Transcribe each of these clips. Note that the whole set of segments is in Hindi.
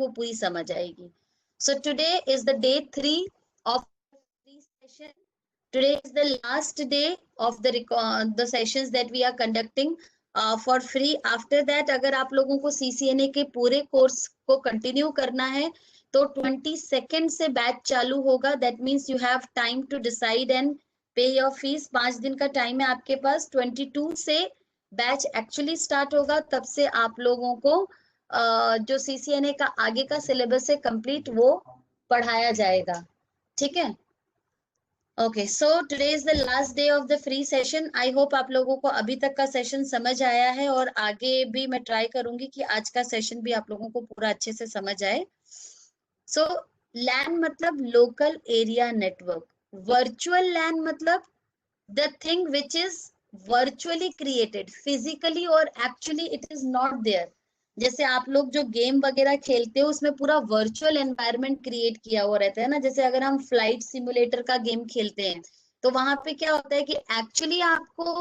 आपको पूरी समझ आएगी। So today is the day 3 of free session. Today is the last day of the sessions that we are conducting for free. After that, अगर आप लोगों को CCNA के पूरे कोर्स को कंटिन्यू करना है तो 22 से बैच चालू होगा. That means you have time to decide and pay your fees. 5 दिन का टाइम है आपके पास. 22 से बैच एक्चुअली स्टार्ट होगा. तब से आप लोगों को जो CCNA का आगे का सिलेबस है कंप्लीट वो पढ़ाया जाएगा. ठीक है. Okay, so today is the last day of the free session. I hope आप लोगों को अभी तक का सेशन समझ आया है और आगे भी मैं ट्राई करूंगी कि आज का सेशन भी आप लोगों को पूरा अच्छे से समझ आए. सो लैन मतलब local area network. Virtual LAN मतलब the thing which is virtually created physically और actually it is not there. जैसे आप लोग जो गेम वगैरह खेलते हो उसमें पूरा वर्चुअल एनवायरनमेंट क्रिएट किया हुआ रहता है ना. जैसे अगर हम फ्लाइट सिमुलेटर का गेम खेलते हैं तो वहां पे क्या होता है कि एक्चुअली आपको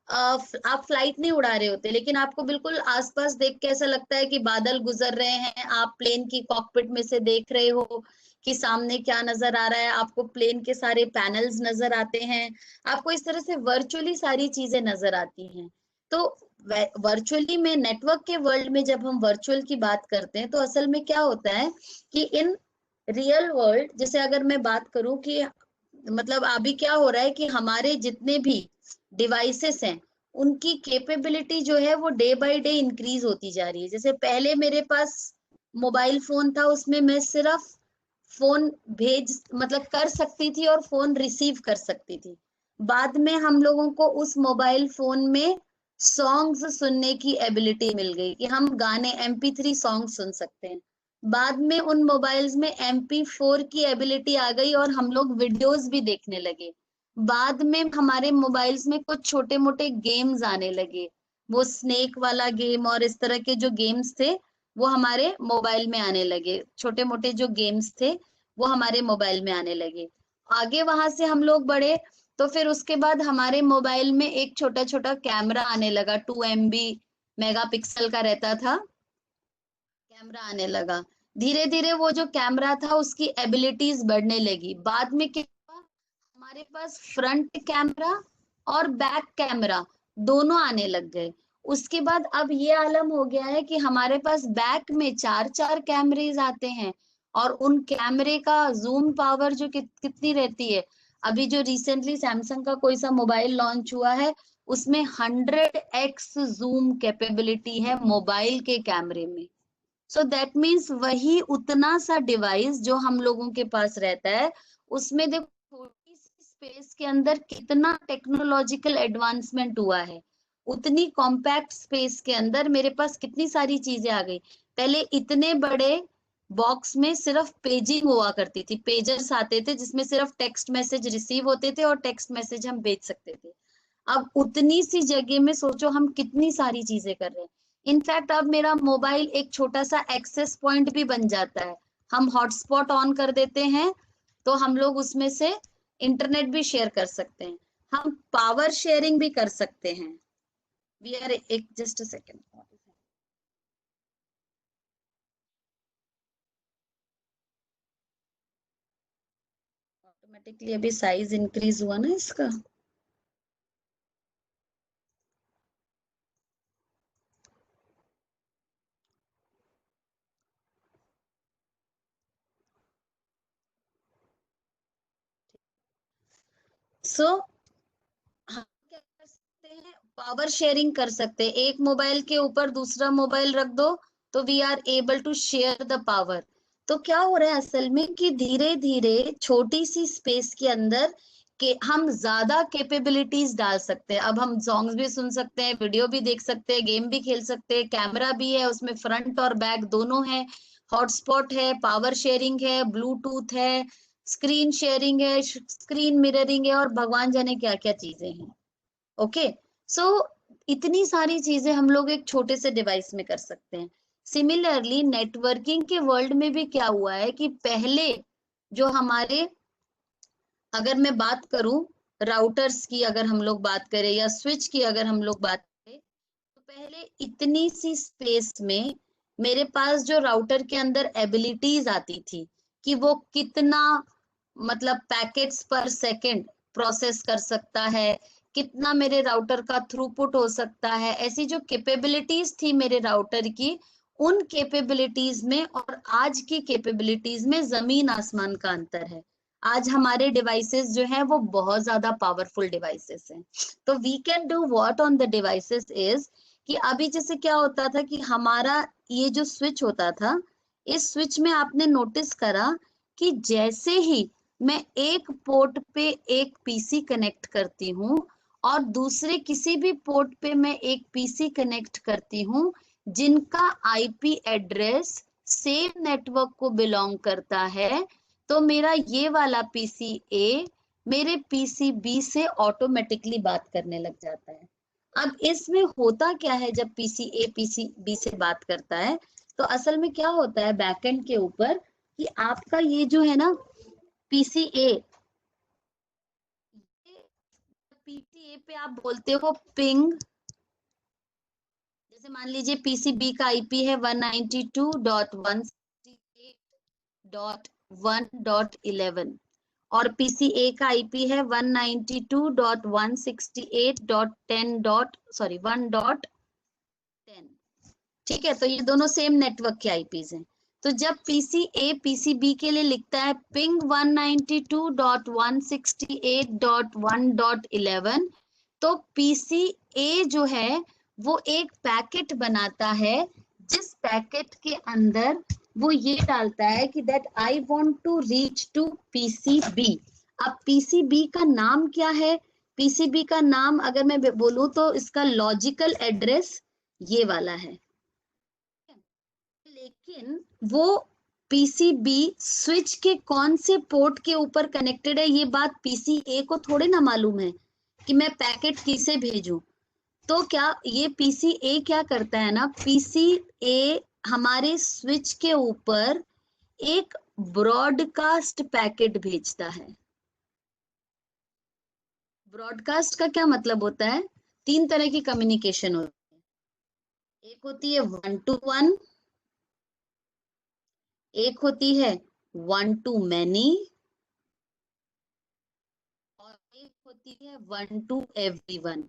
आप फ्लाइट नहीं उड़ा रहे होते, लेकिन आपको बिल्कुल आसपास देख के ऐसा लगता है कि बादल गुजर रहे हैं. आप प्लेन की कॉकपिट में से देख रहे हो कि सामने क्या नजर आ रहा है. आपको प्लेन के सारे पैनल्स नजर आते हैं. आपको इस तरह से वर्चुअली सारी चीजें नजर आती हैं. तो वर्चुअली में नेटवर्क के वर्ल्ड में जब हम वर्चुअल की बात करते हैं तो असल में क्या होता है कि इन रियल वर्ल्ड, जैसे अगर मैं बात करूं कि मतलब अभी क्या हो रहा है कि हमारे जितने भी डिवाइसेस हैं उनकी कैपेबिलिटी जो है वो डे बाय डे इंक्रीज होती जा रही है. जैसे पहले मेरे पास मोबाइल फोन था, उसमें मैं सिर्फ फोन भेज मतलब कर सकती थी और फोन रिसीव कर सकती थी. बाद में हम लोगों को उस मोबाइल फोन में सॉन्ग्स सुनने की एबिलिटी मिल गई कि हम गाने MP3 सॉन्ग सुन सकते हैं. बाद में उन मोबाइल्स में MP4 की एबिलिटी आ गई और हम लोग वीडियोस भी देखने लगे. बाद में हमारे मोबाइल्स में कुछ छोटे मोटे गेम्स आने लगे. वो स्नेक वाला गेम और इस तरह के जो गेम्स थे वो हमारे मोबाइल में आने लगे. छोटे मोटे जो गेम्स थे वो हमारे मोबाइल में आने लगे. आगे वहां से हम लोग बढ़े तो फिर उसके बाद हमारे मोबाइल में एक छोटा छोटा कैमरा आने लगा. 2 MB मेगापिक्सल का रहता था कैमरा आने लगा. धीरे धीरे वो जो कैमरा था उसकी एबिलिटीज बढ़ने लगी. बाद में क्या हुआ, हमारे पास फ्रंट कैमरा और बैक कैमरा दोनों आने लग गए. उसके बाद अब ये आलम हो गया है कि हमारे पास बैक में 4 कैमरेज आते हैं और उन कैमरे का जूम पावर जो कितनी रहती है. अभी जो रिसेंटली सैमसंग का कोई सा मोबाइल लॉन्च हुआ है उसमें 100x जूम कैपेबिलिटी है मोबाइल के कैमरे में. सो दैट मीन्स वही उतना सा डिवाइस जो हम लोगों के पास रहता है उसमें देखो छोटी सी स्पेस के अंदर कितना टेक्नोलॉजिकल एडवांसमेंट हुआ है. उतनी कॉम्पैक्ट स्पेस के अंदर मेरे पास कितनी सारी चीजें आ गई. पहले इतने बड़े बॉक्स में सिर्फ पेजिंग हुआ करती थी, पेजर्स आते थे जिसमें सिर्फ टेक्स्ट मैसेज रिसीव होते थे और टेक्स्ट मैसेज हम भेज सकते थे. अब उतनी सी जगह में सोचो हम कितनी सारी चीजें कर रहे हैं. इनफैक्ट अब मेरा मोबाइल एक छोटा सा एक्सेस पॉइंट भी बन जाता है. हम हॉटस्पॉट ऑन कर देते हैं तो हम लोग उसमें से इंटरनेट भी शेयर कर सकते हैं. हम पावर शेयरिंग भी कर सकते हैं. वी आर एक जस्ट अ सेकेंड. ऑटोमेटिकली अभी साइज इंक्रीज हुआ ना इसका. सो हम क्या कर सकते हैं, पावर शेयरिंग कर सकते हैं. एक मोबाइल के ऊपर दूसरा मोबाइल रख दो तो we are able to share the power. तो क्या हो रहा है असल में कि धीरे धीरे छोटी सी स्पेस के अंदर के हम ज्यादा कैपेबिलिटीज डाल सकते हैं. अब हम सॉन्ग्स भी सुन सकते हैं, वीडियो भी देख सकते हैं, गेम भी खेल सकते हैं, कैमरा भी है उसमें, फ्रंट और बैक दोनों है, हॉटस्पॉट है, पावर शेयरिंग है, ब्लूटूथ है, स्क्रीन शेयरिंग है, स्क्रीन मिररिंग है और भगवान जाने क्या क्या चीजें हैं. ओके, सो इतनी सारी चीजें हम लोग एक छोटे से डिवाइस में कर सकते हैं. सिमिलरली नेटवर्किंग के वर्ल्ड में भी क्या हुआ है कि पहले जो हमारे, अगर मैं बात करूं राउटर्स की, अगर हम लोग बात करें या स्विच की अगर हम लोग बात करें तो पहले इतनी सी स्पेस में मेरे पास जो राउटर के अंदर एबिलिटीज आती थी कि वो कितना मतलब पैकेट्स पर सेकंड प्रोसेस कर सकता है, कितना मेरे राउटर का थ्रूपुट हो सकता है, ऐसी जो कैपेबिलिटीज थी मेरे राउटर की, उन कैपेबिलिटीज में और आज की कैपेबिलिटीज में जमीन आसमान का अंतर है। आज हमारे डिवाइसेस जो है वो बहुत ज्यादा पावरफुल डिवाइसेस हैं। तो we can do what on the devices is कि अभी जैसे क्या होता था कि हमारा ये जो स्विच होता था, इस स्विच में आपने नोटिस करा कि जैसे ही मैं एक पोर्ट पे एक पीसी कनेक्ट करती हूँ और दूसरे किसी भी पोर्ट पे मैं एक पीसी कनेक्ट करती हूँ जिनका आईपी एड्रेस सेम नेटवर्क को बिलोंग करता है, तो मेरा ये वाला पीसी ए मेरे पीसी बी से ऑटोमेटिकली बात करने लग जाता है। अब इसमें होता क्या है जब पीसी ए पीसी बी से बात करता है, तो असल में क्या होता है बैकएंड के ऊपर कि आपका ये जो है ना पीसी ए, पीसी ए पे आप बोलते हो पिंग, जैसे मान लीजिए पीसीबी का आईपी है 192.168.1.11 और पीसीए का आईपी है 192.168.10. ठीक है, तो ये दोनों सेम नेटवर्क के आईपीज हैं। तो जब पीसीए पीसीबी के लिए लिखता है पिंग 192.168.1.11, तो पीसीए जो है वो एक पैकेट बनाता है, जिस पैकेट के अंदर वो ये डालता है कि that I want to reach to PCB. अब पीसीबी का नाम क्या है? पीसीबी का नाम अगर मैं बोलूं तो इसका लॉजिकल एड्रेस ये वाला है, लेकिन वो पीसीबी स्विच के कौन से पोर्ट के ऊपर कनेक्टेड है ये बात पीसीए को थोड़े ना मालूम है कि मैं पैकेट किसे भेजूं। तो क्या ये पीसीए क्या करता है ना, पीसीए हमारे स्विच के ऊपर एक ब्रॉडकास्ट पैकेट भेजता है। ब्रॉडकास्ट का क्या मतलब होता है? 3 तरह की कम्युनिकेशन होती है। एक होती है 1 to 1, एक होती है 1 to many और एक होती है 1 to everyone।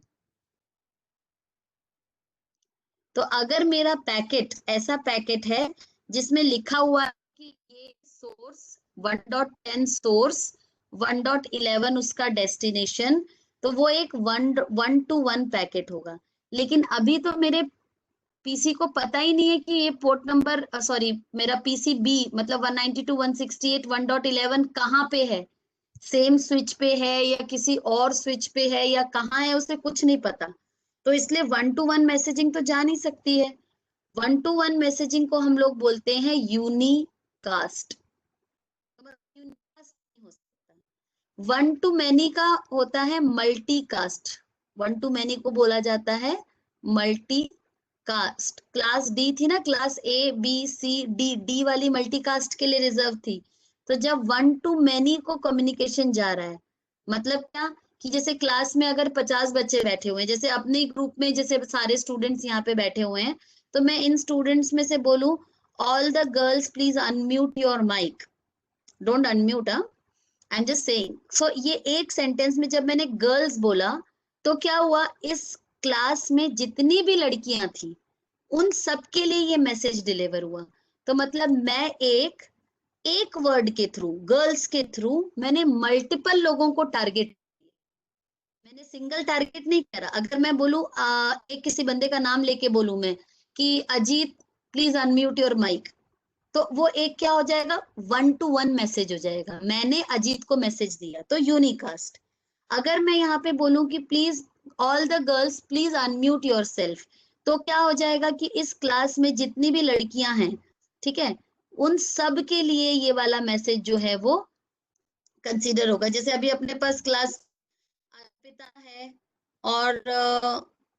तो अगर मेरा पैकेट ऐसा पैकेट है जिसमें लिखा हुआ है कि ये सोर्स 1.10 सोर्स 1.11 उसका डेस्टिनेशन, तो वो एक 1 to 1 पैकेट होगा। लेकिन अभी तो मेरे पीसी को पता ही नहीं है कि ये पोर्ट नंबर सॉरी मेरा पीसी बी मतलब 192.168.1.11 कहाँ पे है, सेम स्विच पे है या किसी और स्विच पे है या कहाँ है, उसे कुछ नहीं पता। तो इसलिए 1 to 1 मैसेजिंग तो जा नहीं सकती है। 1 to 1 मैसेजिंग को हम लोग बोलते हैं यूनिकास्ट। यूनिकास्ट नहीं हो सकता। 1 to many का होता है मल्टीकास्ट। 1 to many को बोला जाता है मल्टीकास्ट। क्लास डी थी ना, class A B C D, D वाली मल्टीकास्ट के लिए रिजर्व थी। तो जब 1 to many को कम्युनिकेशन जा रहा है, मतलब क्या कि जैसे क्लास में अगर 50 बच्चे बैठे हुए हैं, जैसे अपने ग्रुप में जैसे सारे स्टूडेंट्स यहाँ पे बैठे हुए हैं, तो मैं इन स्टूडेंट्स में से बोलूं all the girls please unmute your mic, don't unmute, I am just saying. So ये एक सेंटेंस में जब मैंने गर्ल्स बोला तो क्या हुआ, इस क्लास में जितनी भी लड़कियां थी उन सबके लिए ये मैसेज डिलीवर हुआ। तो मतलब मैं एक वर्ड के थ्रू, गर्ल्स के थ्रू मैंने मल्टीपल लोगों को टारगेट, मैंने सिंगल टारगेट नहीं करा। अगर मैं बोलूं एक किसी बंदे का नाम लेके बोलूं मैं कि Ajit please unmute your mic, तो वो एक क्या हो जाएगा, 1 to 1 मैसेज हो जाएगा, मैंने अजीत को मैसेज दिया, तो यूनिकास्ट। अगर मैं यहाँ पे बोलूं कि please all the girls please unmute your self, तो क्या हो जाएगा कि इस क्लास में जितनी भी लड़कियां हैं, ठीक है, उन सब के लिए ये वाला मैसेज जो है वो कंसीडर होगा। जैसे अभी अपने पास क्लास अर्पिता है और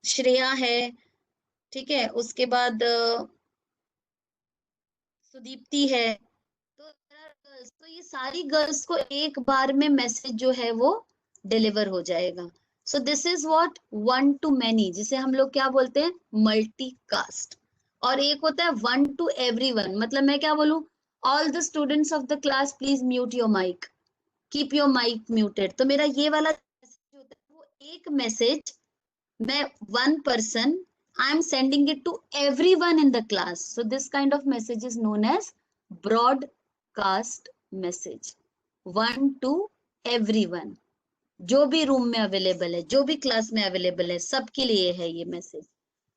श्रेया है, ठीक है, उसके बाद सुदीप्ति है, तो गर्ल्स, तो ये सारी गर्ल्स को एक बार में मैसेज जो है वो डिलीवर हो जाएगा। So this is what 1 to many, जिसे हम लोग क्या बोलते हैं, मल्टीकास्ट। और एक होता है 1 to everyone, मतलब मैं क्या बोलूं, all the students of the class please mute your mic, keep your mic muted. तो मेरा ये वाला मैसेज होता है वो एक मैसेज मैं one person I am sending it to everyone in the class. So this kind of message is known as broadcast message. One to everyone. जो भी रूम में अवेलेबल है, जो भी क्लास में अवेलेबल है, सबके लिए है ये मैसेज।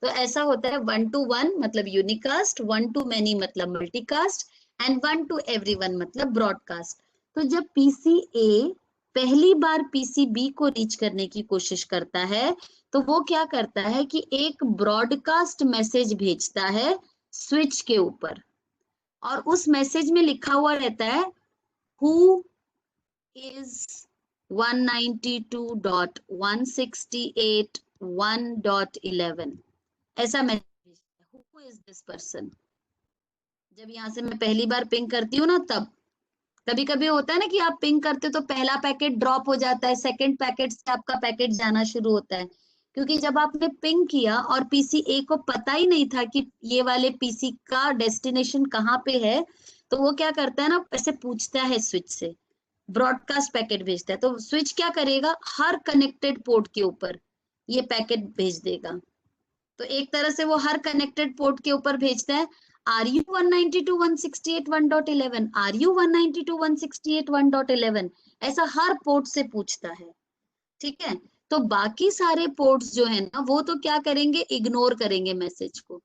तो ऐसा होता है 1 to 1 मतलब यूनिकास्ट, 1 to many मतलब मल्टीकास्ट, एंड 1 to everyone मतलब ब्रॉडकास्ट। तो जब पीसीए पहली बार पीसीबी को रीच करने की कोशिश करता है तो वो क्या करता है कि एक ब्रॉडकास्ट मैसेज भेजता है स्विच के ऊपर, और उस मैसेज में लिखा हुआ रहता है हु इज 192.168.1.11, ऐसा message, who is this person. जब यहाँ से मैं पहली बार पिंग करती हूँ ना, तब कभी कभी होता है ना कि आप पिंग करते हो तो पहला पैकेट ड्रॉप हो जाता है, सेकंड पैकेट से आपका पैकेट जाना शुरू होता है, क्योंकि जब आपने पिंग किया और पीसी ए को पता ही नहीं था कि ये वाले पीसी का डेस्टिनेशन कहाँ पे है, तो वो क्या करता है ना, ऐसे पूछता है स्विच से, ब्रॉडकास्ट पैकेट भेजता है। तो स्विच क्या करेगा, हर कनेक्टेड पोर्ट के ऊपर ये पैकेट भेज देगा। तो एक तरह से वो हर कनेक्टेड पोर्ट के ऊपर भेजता है, आर यू 192.168.1.11, आर यू 192.168.1.11, ऐसा हर पोर्ट से पूछता है। ठीक है, तो बाकी सारे पोर्ट्स जो है ना वो तो क्या करेंगे, इग्नोर करेंगे मैसेज को,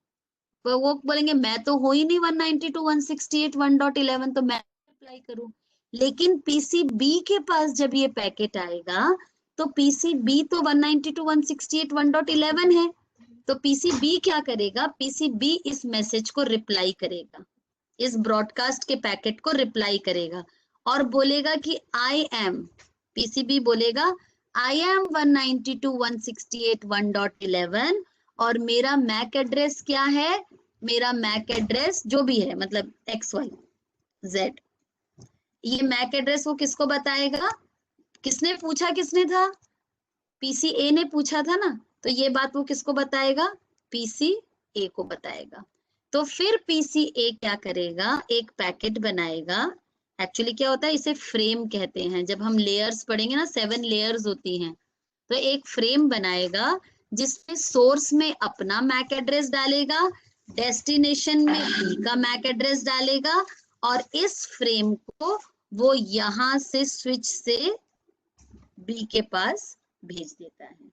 वो बोलेंगे मैं तो हो ही नहीं 192.168.1.11, तो मैं रिप्लाई करूं। लेकिन पीसीबी के पास जब ये पैकेट आएगा तो पीसीबी तो 192.168.1.11 है, तो पीसीबी क्या करेगा, पीसीबी इस मैसेज को रिप्लाई करेगा, इस ब्रॉडकास्ट के पैकेट को रिप्लाई करेगा और बोलेगा कि आई एम, पीसीबी बोलेगा आई एम 192.168.1.11 और मेरा मैक एड्रेस क्या है, मेरा मैक एड्रेस जो भी है मतलब XYZ, ये मैक एड्रेस वो किसको बताएगा, किसने पूछा, किसने था, पीसीए ने पूछा था ना, तो ये बात वो किसको बताएगा, पीसीए को बताएगा। तो फिर पीसीए क्या करेगा, एक पैकेट बनाएगा, एक्चुअली क्या होता है इसे फ्रेम कहते हैं, जब हम लेयर्स पढ़ेंगे ना 7 लेयर्स होती हैं, तो एक फ्रेम बनाएगा जिसमें सोर्स में अपना मैक एड्रेस डालेगा, डेस्टिनेशन में बी का मैक एड्रेस डालेगा, और इस फ्रेम को वो यहां से स्विच से बी के पास भेज देता है।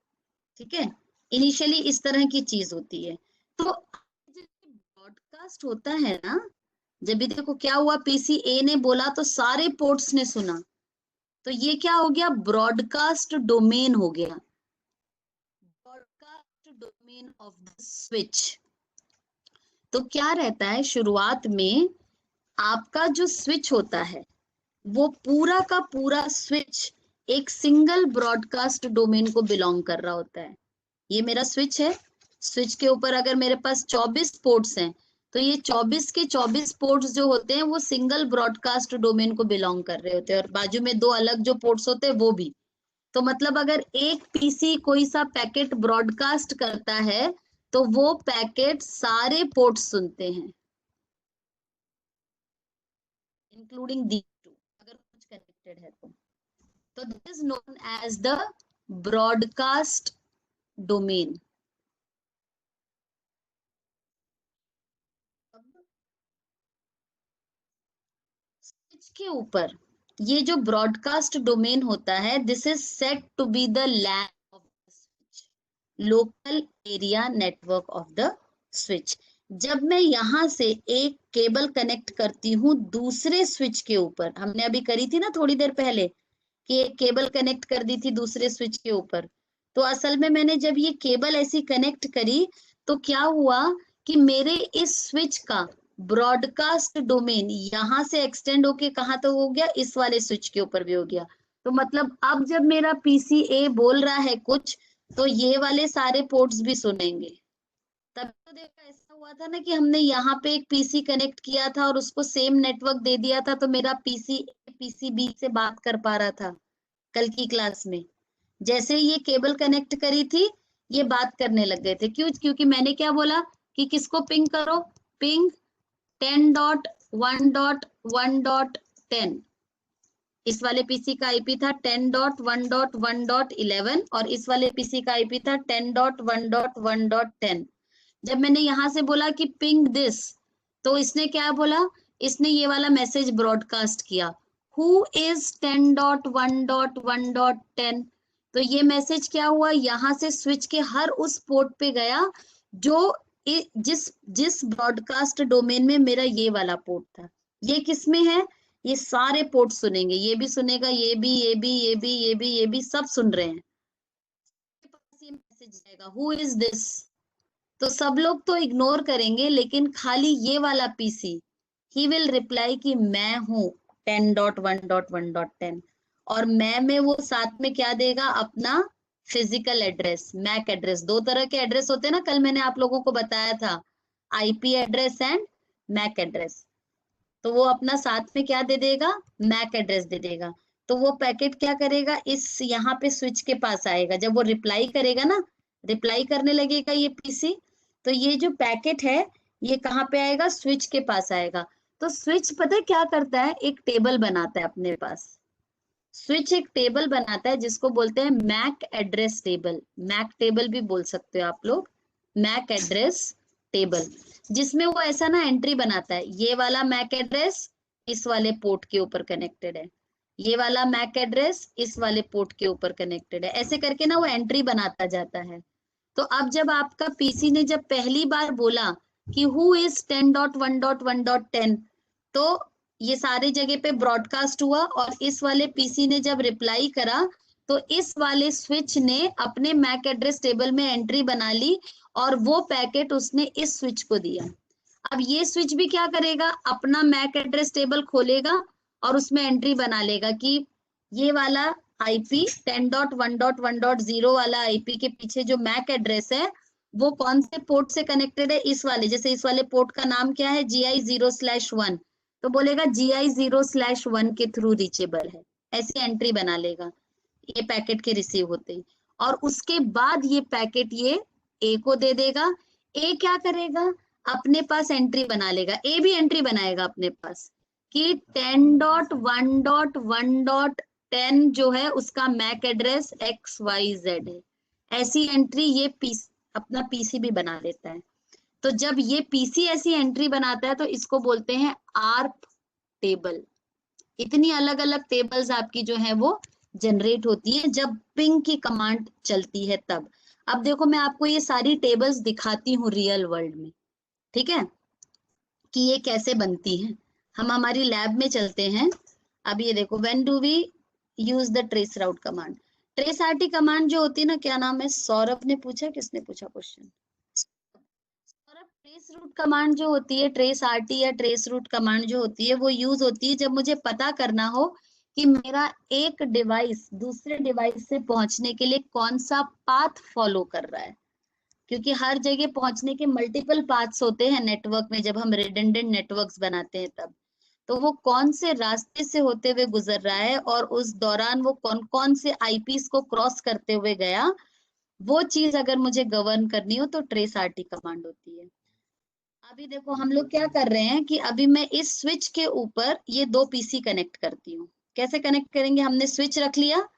ठीक है, इनिशियली इस तरह की चीज होती है। तो ब्रॉडकास्ट होता है ना, जब भी देखो क्या हुआ, पीसीए ने बोला तो सारे पोर्ट्स ने सुना, तो ये क्या हो गया, ब्रॉडकास्ट डोमेन हो गया, broadcast domain of the switch. तो क्या रहता है, शुरुआत में आपका जो स्विच होता है वो पूरा का पूरा स्विच एक सिंगल ब्रॉडकास्ट डोमेन को बिलोंग कर रहा होता है। ये मेरा स्विच है, स्विच के ऊपर अगर मेरे पास 24 पोर्ट्स हैं तो ये 24 के 24 पोर्ट्स जो होते हैं वो सिंगल ब्रॉडकास्ट डोमेन को बिलोंग कर रहे होते हैं, और बाजू में 2 अलग जो पोर्ट्स होते हैं वो भी। तो मतलब अगर एक पीसी कोई सा पैकेट ब्रॉडकास्ट करता है तो वो पैकेट सारे पोर्ट्स सुनते हैं, इंक्लूडिंग दी टू, अगर कुछ कनेक्टेड है तो this is known as the broadcast domain. Switch के ऊपर ये जो ब्रॉडकास्ट डोमेन होता है, this is set to be the LAN of the switch, local area network of the switch. जब मैं यहां से एक केबल कनेक्ट करती हूँ दूसरे स्विच के ऊपर, हमने अभी करी थी ना थोड़ी देर पहले कि एक केबल कनेक्ट कर दी थी दूसरे स्विच के ऊपर, तो असल में मैंने जब ये केबल ऐसी कनेक्ट करी तो क्या हुआ कि मेरे इस स्विच का ब्रॉडकास्ट डोमेन यहां से एक्सटेंड होके कहाँ तक हो गया, इस वाले स्विच के ऊपर भी हो गया। तो मतलब अब जब मेरा पीसीए बोल रहा है कुछ तो ये वाले सारे पोर्ट्स भी सुनेंगे। तब तो देखो ऐसा हुआ था ना कि हमने यहाँ पे एक पीसी कनेक्ट किया था और उसको सेम नेटवर्क दे दिया था, तो मेरा पीसीबी से बात कर पा रहा था कल की क्लास में। जैसे ये केबल कनेक्ट करी थी ये बात करने लग गए थे, क्यों, क्योंकि मैंने क्या बोला, कि किसको पिंग करो, पिंग 10.1.1.10। इस वाले पीसी का आईपी था 10.1.1.11 और इस वाले पीसी का आईपी था 10.1.1.10। जब मैंने यहां से बोला कि पिंग दिस, तो इसने क्या बोला, इसने ये वाला मैसेज ब्रॉडकास्ट किया, हु इज 10.1.1.10। तो ये मैसेज क्या हुआ, यहाँ से स्विच के हर उस पोर्ट पे गया जो जिस जिस ब्रॉडकास्ट डोमेन में मेरा ये वाला पोर्ट था। ये किसमें है, ये सारे पोर्ट सुनेंगे, ये भी सुनेगा, ये भी, ये भी, ये भी, ये भी, ये भी, सब सुन रहे हैं। ये मैसेज जाएगा, हु इज दिस। तो सब लोग तो इग्नोर करेंगे, लेकिन खाली ये वाला पीसी ही विल रिप्लाई कि मैं हूं 10.1.1.10। और मैं में वो साथ में क्या देगा, अपना फिजिकल एड्रेस, मैक एड्रेस। दो तरह के एड्रेस होते हैं ना, कल मैंने आप लोगों को बताया था, IP address and MAC address. तो वो अपना साथ में क्या दे देगा, मैक एड्रेस दे देगा। तो वो पैकेट क्या करेगा, इस यहाँ पे स्विच के पास आएगा। जब वो रिप्लाई करेगा ना, रिप्लाई करने लगेगा ये पीसी, तो ये जो पैकेट है ये कहाँ पे आएगा, स्विच के पास आएगा। तो स्विच पता है क्या करता है, एक टेबल बनाता है अपने पास। स्विच एक टेबल बनाता है जिसको बोलते हैं MAC address table, MAC table भी बोल सकते हो आप लोग, मैक एड्रेस टेबल, जिसमें वो ऐसा ना एंट्री बनाता है, ये वाला मैक एड्रेस इस वाले पोर्ट के ऊपर कनेक्टेड है, ये वाला मैक एड्रेस इस वाले पोर्ट के ऊपर कनेक्टेड है, ऐसे करके ना वो एंट्री बनाता जाता है। तो अब जब आपका पीसी ने जब पहली बार बोला कि हु इज 10.1.1.10, तो ये सारे जगह पे ब्रॉडकास्ट हुआ, और इस वाले पीसी ने जब रिप्लाई करा तो इस वाले स्विच ने अपने मैक एड्रेस टेबल में एंट्री बना ली और वो पैकेट उसने इस स्विच को दिया। अब ये स्विच भी क्या करेगा, अपना मैक एड्रेस टेबल खोलेगा और उसमें एंट्री बना लेगा कि ये वाला आईपी 10.1.1.0 वाला आईपी के पीछे जो मैक एड्रेस है वो कौन से पोर्ट से कनेक्टेड है, इस वाले, जैसे इस वाले पोर्ट का नाम क्या है, GI0/1, तो बोलेगा GI0/1 के थ्रू रीचेबल है, ऐसी एंट्री बना लेगा ये पैकेट के रिसीव होते ही। और उसके बाद ये पैकेट ये ए को दे देगा। ए क्या करेगा, अपने पास एंट्री बना लेगा, ए भी एंट्री बनाएगा अपने पास कि 10.1.1.10 जो है उसका मैक एड्रेस XYZ है। ऐसी एंट्री ये अपना पीसी भी बना लेता है। तो जब ये पीसी ऐसी एंट्री बनाता है तो इसको बोलते हैं आर्प टेबल। इतनी अलग अलग टेबल्स आपकी जो है वो जनरेट होती है जब पिंग की कमांड चलती है तब। अब देखो मैं आपको ये सारी टेबल्स दिखाती हूँ रियल वर्ल्ड में, ठीक है, कि ये कैसे बनती हैं। हम हमारी लैब में चलते हैं। अब ये देखो, when do we use the trace route command, trace RT command जो होती है ना, क्या नाम है, सौरभ ने पूछा, किसने पूछा question, Saurabh. Trace route command जो होती है, ट्रेस आरटी या ट्रेस रूट कमांड जो होती है वो यूज होती है जब मुझे पता करना हो कि मेरा एक डिवाइस दूसरे डिवाइस से पहुंचने के लिए कौन सा पाथ फॉलो कर रहा है, क्योंकि हर जगह पहुंचने के मल्टीपल पाथ्स होते हैं नेटवर्क में। जब हम रिडंडेंट नेटवर्क्स बनाते हैं तब तो वो कौन से रास्ते से होते हुए गुजर रहा है और उस दौरान वो कौन कौन से आईपीस को क्रॉस करते हुए गया, वो चीज अगर मुझे गवर्न करनी हो तो ट्रेस आरटी कमांड होती है। अभी देखो हम लोग क्या कर रहे हैं कि अभी मैं इस स्विच के ऊपर ये दो पीसी कनेक्ट करती हूँ। कैसे कनेक्ट करेंगे, हमने स्विच रख लिया,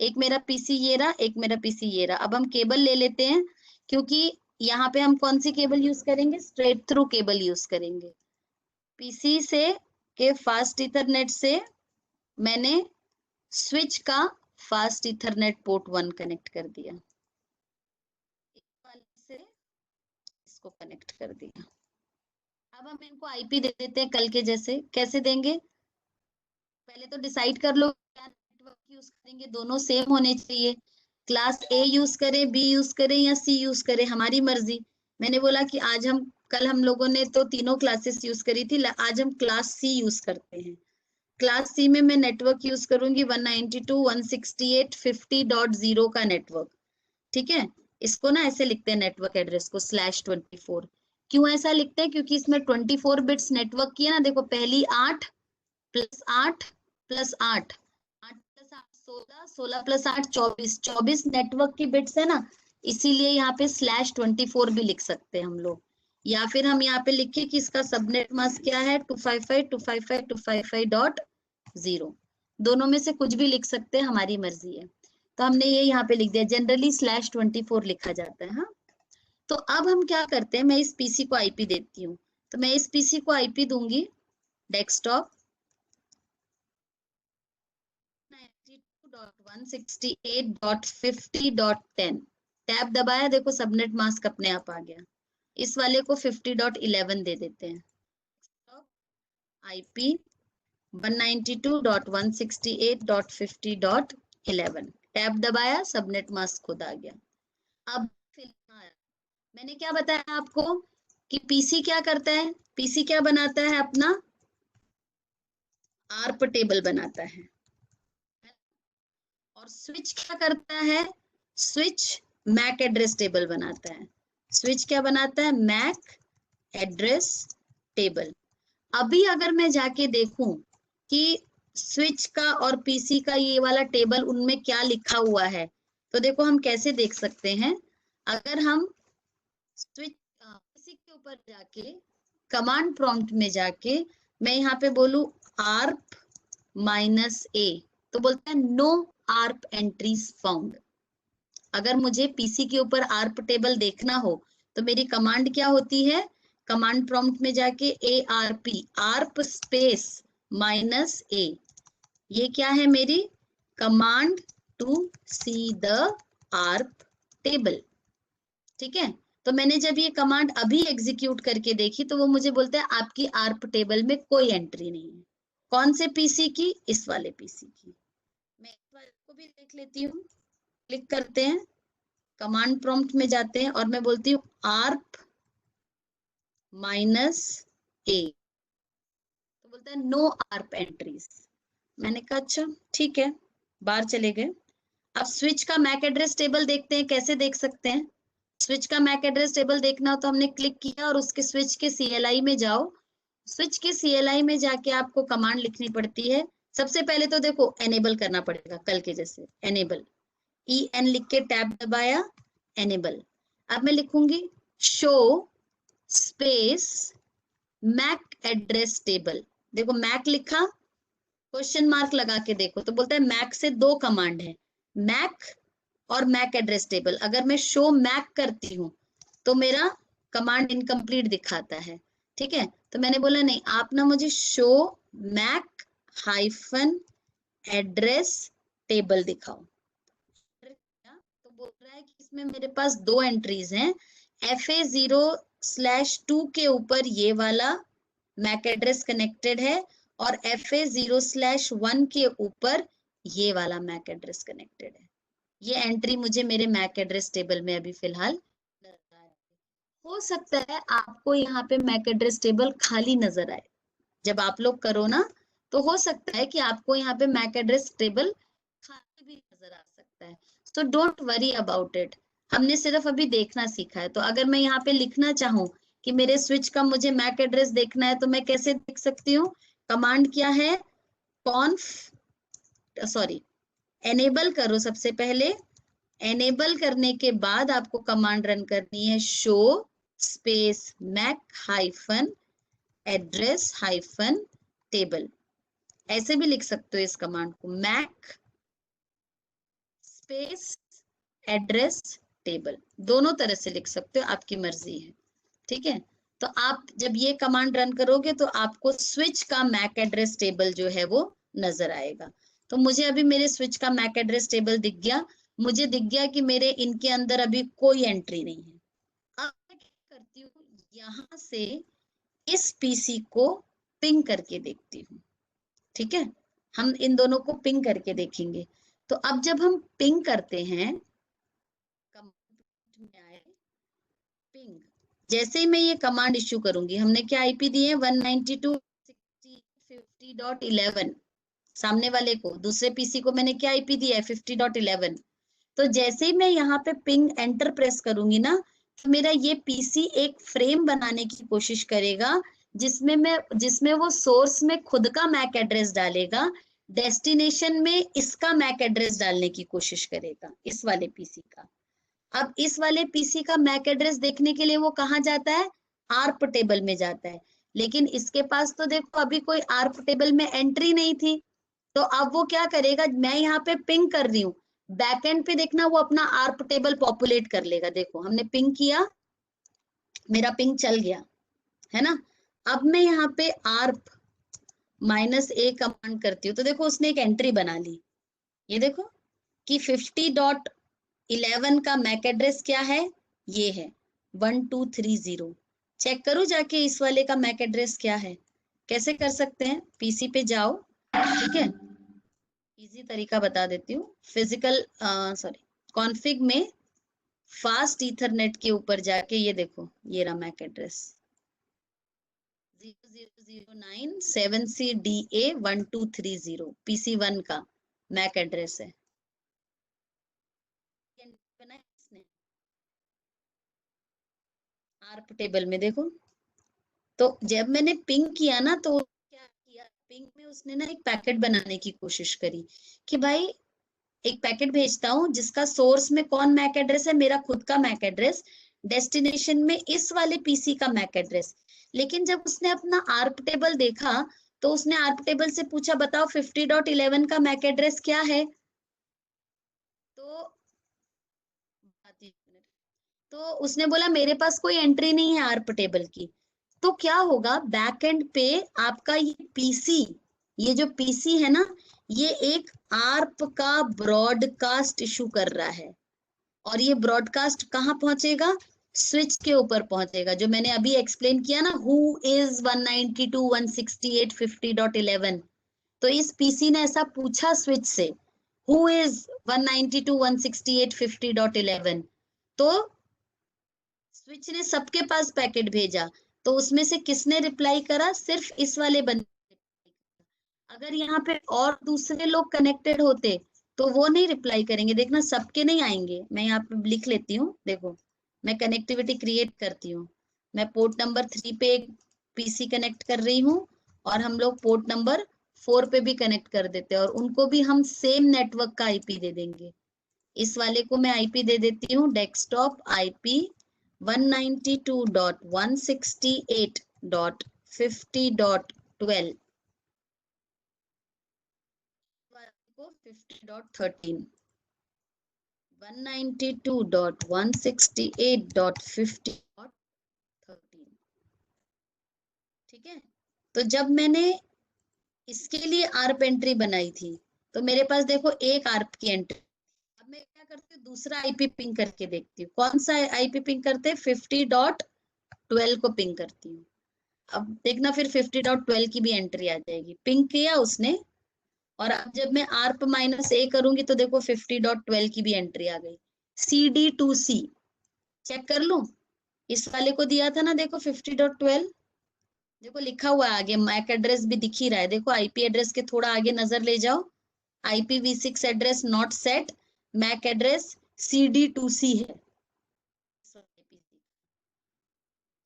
एक मेरा पीसी ये रहा, एक मेरा पीसी ये रहा। अब हम केबल ले लेते हैं, क्योंकि यहाँ पे हम कौन सी केबल यूज करेंगे, स्ट्रेट थ्रू केबल यूज करेंगे। पीसी से के फास्ट इथरनेट से मैंने स्विच का फास्ट इथरनेट पोर्ट 1 कनेक्ट कर दिया, से इसको कनेक्ट कर दिया। अब हम इनको आईपी दे देते हैं कल के जैसे। कैसे देंगे, पहले तो डिसाइड कर लो क्या नेटवर्क यूज करेंगे, दोनों सेम होने चाहिए। क्लास ए यूज करें, बी यूज करें या सी यूज करें, हमारी मर्जी। मैंने बोला कि आज हम कल हम लोगों ने तो तीनों क्लासेस यूज करी थी, आज हम क्लास सी यूज करते हैं। क्लास सी में मैं नेटवर्क यूज करूंगी 192.168.50.0 का नेटवर्क, ठीक है। इसको ना ऐसे लिखते हैं नेटवर्क एड्रेस को /24। क्यों ऐसा लिखते हैं, क्योंकि इसमें 24 बिट्स नेटवर्क की है ना। देखो पहली 8 + 8 + 8, 8 + 8 16, 16 + 8 24, 24 नेटवर्क की बिट्स है ना, इसीलिए यहाँ पे /24 भी लिख सकते हैं हम लोग। या फिर हम यहाँ पे लिखे कि इसका सबनेट मास्क क्या है 255.255.255.0। दोनों में से कुछ भी लिख सकते हैं, हमारी मर्जी है। तो हमने ये यहाँ पे लिख दिया, जनरली /24 लिखा जाता है। हाँ, तो अब हम क्या करते हैं, मैं इस पीसी को आईपी देती हूँ। तो मैं इस पीसी को आईपी दूंगी डेस्कटॉप 92.168.50.10। टैब दबाया, देखो सबनेट मास्क अपने आप आ गया। इस वाले को 50.11 दे देते हैं। आईपी 192.168.50.11, टैब दबाया, सबनेट मास्क खुद आ गया। अब फिलहाल मैंने क्या बताया आपको कि पीसी क्या करता है, पीसी क्या बनाता है, अपना आर्प टेबल बनाता है। और स्विच क्या करता है, स्विच मैक एड्रेस टेबल बनाता है। स्विच क्या बनाता है, मैक एड्रेस टेबल। अभी अगर मैं जाके देखूं कि स्विच का और पीसी का ये वाला टेबल, उनमें क्या लिखा हुआ है, तो देखो हम कैसे देख सकते हैं। अगर हम स्विच पीसी के ऊपर जाके कमांड प्रॉम्प्ट में जाके मैं यहाँ पे बोलूं आर्प -a, तो बोलता है नो आर्प एंट्रीज फाउंड। अगर मुझे पीसी के ऊपर आर्प टेबल देखना हो तो मेरी कमांड क्या होती है, कमांड प्रॉम्प्ट में जाके आर्प स्पेस -a, ये क्या है मेरी command to see the ARP table. ठीक है, तो मैंने जब ये कमांड अभी एग्जीक्यूट करके देखी तो वो मुझे बोलता है आपकी आर्प टेबल में कोई एंट्री नहीं है। कौन से पीसी की, इस वाले पीसी की। मैं इस वाले को भी देख लेती हूँ। क्लिक करते हैं, कमांड प्रॉम्प्ट में जाते हैं और मैं बोलती हूँ आर्प -a, तो बोलता है नो आर्प एंट्रीज। मैंने कहा अच्छा ठीक है, बाहर चले गए। अब स्विच का मैक एड्रेस टेबल देखते हैं, कैसे देख सकते हैं। स्विच का मैक एड्रेस टेबल देखना हो तो हमने क्लिक किया और उसके स्विच के CLI में जाओ। स्विच के CLI में जाके आपको कमांड लिखनी पड़ती है। सबसे पहले तो देखो एनेबल करना पड़ेगा, कल के जैसे एनेबल, EN लिख के टैब दबाया, एनेबल। अब मैं लिखूंगी show space MAC address table. देखो मैक लिखा, क्वेश्चन मार्क लगा के देखो तो बोलता है मैक से दो कमांड है, मैक और मैक एड्रेस टेबल। अगर मैं शो मैक करती हूँ तो मेरा कमांड इनकम्प्लीट दिखाता है। ठीक है, तो मैंने बोला नहीं, आप ना मुझे show MAC hyphen address table दिखाओ। तो बोल रहा है कि इसमें मेरे पास दो एंट्रीज हैं, FA0/2 के ऊपर ये वाला मैक एड्रेस कनेक्टेड है और FA0/1 के ऊपर ये वाला मैक एड्रेस कनेक्टेड है। ये एंट्री मुझे मेरे मैक एड्रेस टेबल में अभी फिलहाल नजर आ रही है। हो सकता है आपको यहाँ पे मैक एड्रेस टेबल खाली नजर आए, जब आप लोग करो ना तो हो सकता है कि आपको यहाँ पे मैक एड्रेस टेबल खाली भी नजर आ सकता है। So don't worry about it, हमने सिर्फ अभी देखना सीखा है। तो अगर मैं यहाँ पे लिखना चाहूँ कि मेरे स्विच का मुझे मैक एड्रेस देखना है तो मैं कैसे देख सकती हूँ, कमांड क्या है, एनेबल करो। सबसे पहले एनेबल करने के बाद आपको कमांड रन करनी है show space MAC hyphen address hyphen table. ऐसे भी लिख सकते हो इस कमांड को, मैक स्पेस एड्रेस टेबल, दोनों तरह से लिख सकते हो, आपकी मर्जी है। ठीक है, तो आप जब ये कमांड रन करोगे तो आपको स्विच का मैक एड्रेस टेबल जो है वो नजर आएगा। तो मुझे अभी मेरे स्विच का मैक एड्रेस टेबल दिख गया, मुझे दिख गया कि मेरे इनके अंदर अभी कोई एंट्री नहीं है। अब मैं क्या करती हूँ, यहाँ से इस पीसी को पिंग करके देखती हूँ। ठीक है, हम इन दोनों को पिंग करके देखेंगे। तो अब जब हम पिंग करते हैं, कमांड में आए पिंग, जैसे ही मैं ये कमांड इश्यू करूंगी, हमने क्या आईपी दी है 192.168.50.11, सामने वाले को, दूसरे पीसी को मैंने क्या आईपी दिया है 50.11। तो जैसे ही मैं यहाँ पे पिंग एंटर प्रेस करूंगी ना, तो मेरा ये पीसी एक फ्रेम बनाने की कोशिश करेगा जिसमें वो सोर्स में खुद का मैक एड्रेस डालेगा, डेस्टिनेशन में इसका मैक एड्रेस डालने की कोशिश करेगा, इस वाले पीसी का। अब इस वाले पीसी का मैक एड्रेस देखने के लिए वो कहाँ जाता है, आर्प टेबल में जाता है। लेकिन इसके पास तो देखो अभी कोई आर्प टेबल में एंट्री नहीं थी, तो अब वो क्या करेगा, मैं यहाँ पे पिंग कर रही हूँ, बैकएंड पे देखना वो अपना आर्प टेबल पॉपुलेट कर लेगा। देखो हमने पिंग किया, मेरा पिंग चल गया, है ना। अब मैं यहाँ पे आर्प -a कमांड करती हूँ, तो देखो उसने एक एंट्री बना ली। ये देखो कि 50.11 का मैक एड्रेस क्या है, ये है 1230। चेक करूं जाके इस वाले का मैक एड्रेस क्या है। कैसे कर सकते हैं, पीसी पे जाओ, ठीक है, इजी तरीका बता देती हूँ। फिजिकल कॉन्फ़िग में फास्ट ईथरनेट के ऊपर जाके ये देखो, ये रहा मैक एड्रेस 0009-7CDA1230 PC1 का मैक एड्रेस है। बनाया इसने आर्प टेबल में, देखो। तो जब मैंने पिंग किया ना, तो क्या किया, पिंग में उसने ना एक पैकेट बनाने की कोशिश करी कि भाई एक पैकेट भेजता हूँ जिसका सोर्स में कौन मैक एड्रेस है, मेरा खुद का मैक एड्रेस, डेस्टिनेशन में इस वाले पीसी का मैक एड्रेस। लेकिन जब उसने अपना आर्प टेबल देखा, तो उसने आर्प टेबल से पूछा बताओ 50.11 का मैक एड्रेस क्या है। तो उसने बोला मेरे पास कोई एंट्री नहीं है आर्प टेबल की। तो क्या होगा, बैक एंड पे आपका ये पीसी, ये जो पीसी है ना, ये एक आर्प का ब्रॉडकास्ट इशू कर रहा है। और ये ब्रॉडकास्ट कहाँ पहुंचेगा, स्विच के ऊपर पहुंचेगा, जो मैंने अभी एक्सप्लेन किया ना, हु इज 192.168.50.11। तो इस पीसी ने ऐसा पूछा स्विच से, हु इज 192.168.50.11। तो स्विच ने सबके पास पैकेट भेजा, तो उसमें से किसने रिप्लाई करा, सिर्फ इस वाले बंदे। अगर यहाँ पे और दूसरे लोग कनेक्टेड होते तो वो नहीं रिप्लाई करेंगे, देखना सबके नहीं आएंगे। मैं यहाँ पे लिख लेती हूँ, देखो मैं कनेक्टिविटी क्रिएट करती हूँ। मैं पोर्ट नंबर 3 पे एक पीसी कनेक्ट कर रही हूँ, और हम लोग पोर्ट नंबर 4 पे भी कनेक्ट कर देते हैं, और उनको भी हम सेम नेटवर्क का आईपी दे देंगे। इस वाले को मैं आईपी दे देती हूँ, डेस्कटॉप आईपी 192.168.50.12 को 50.13, 192.168.50.13। ठीक है। तो जब मैंने इसके लिए आर्प एंट्री बनाई थी, तो मेरे पास देखो एक आर्प की एंट्री। अब मैं क्या करती हूँ, दूसरा आईपी पिंग करके देखती हूँ, कौन सा आईपी पिंग करते हैं, 50.12 को पिंग करती हूँ। अब देखना फिर 50.12 की भी एंट्री आ जाएगी, पिंग किया उसने। और अब जब मैं आर्प -a करूंगी, तो देखो 50.12 की भी एंट्री आ गई। CD2C चेक कर लूं, इस वाले को दिया था ना, देखो 50.12, देखो लिखा हुआ है आगे, मैक एड्रेस भी दिख ही रहा है। देखो आईपी एड्रेस के थोड़ा आगे नजर ले जाओ, IPv6 address not set, MAC address CD2C है।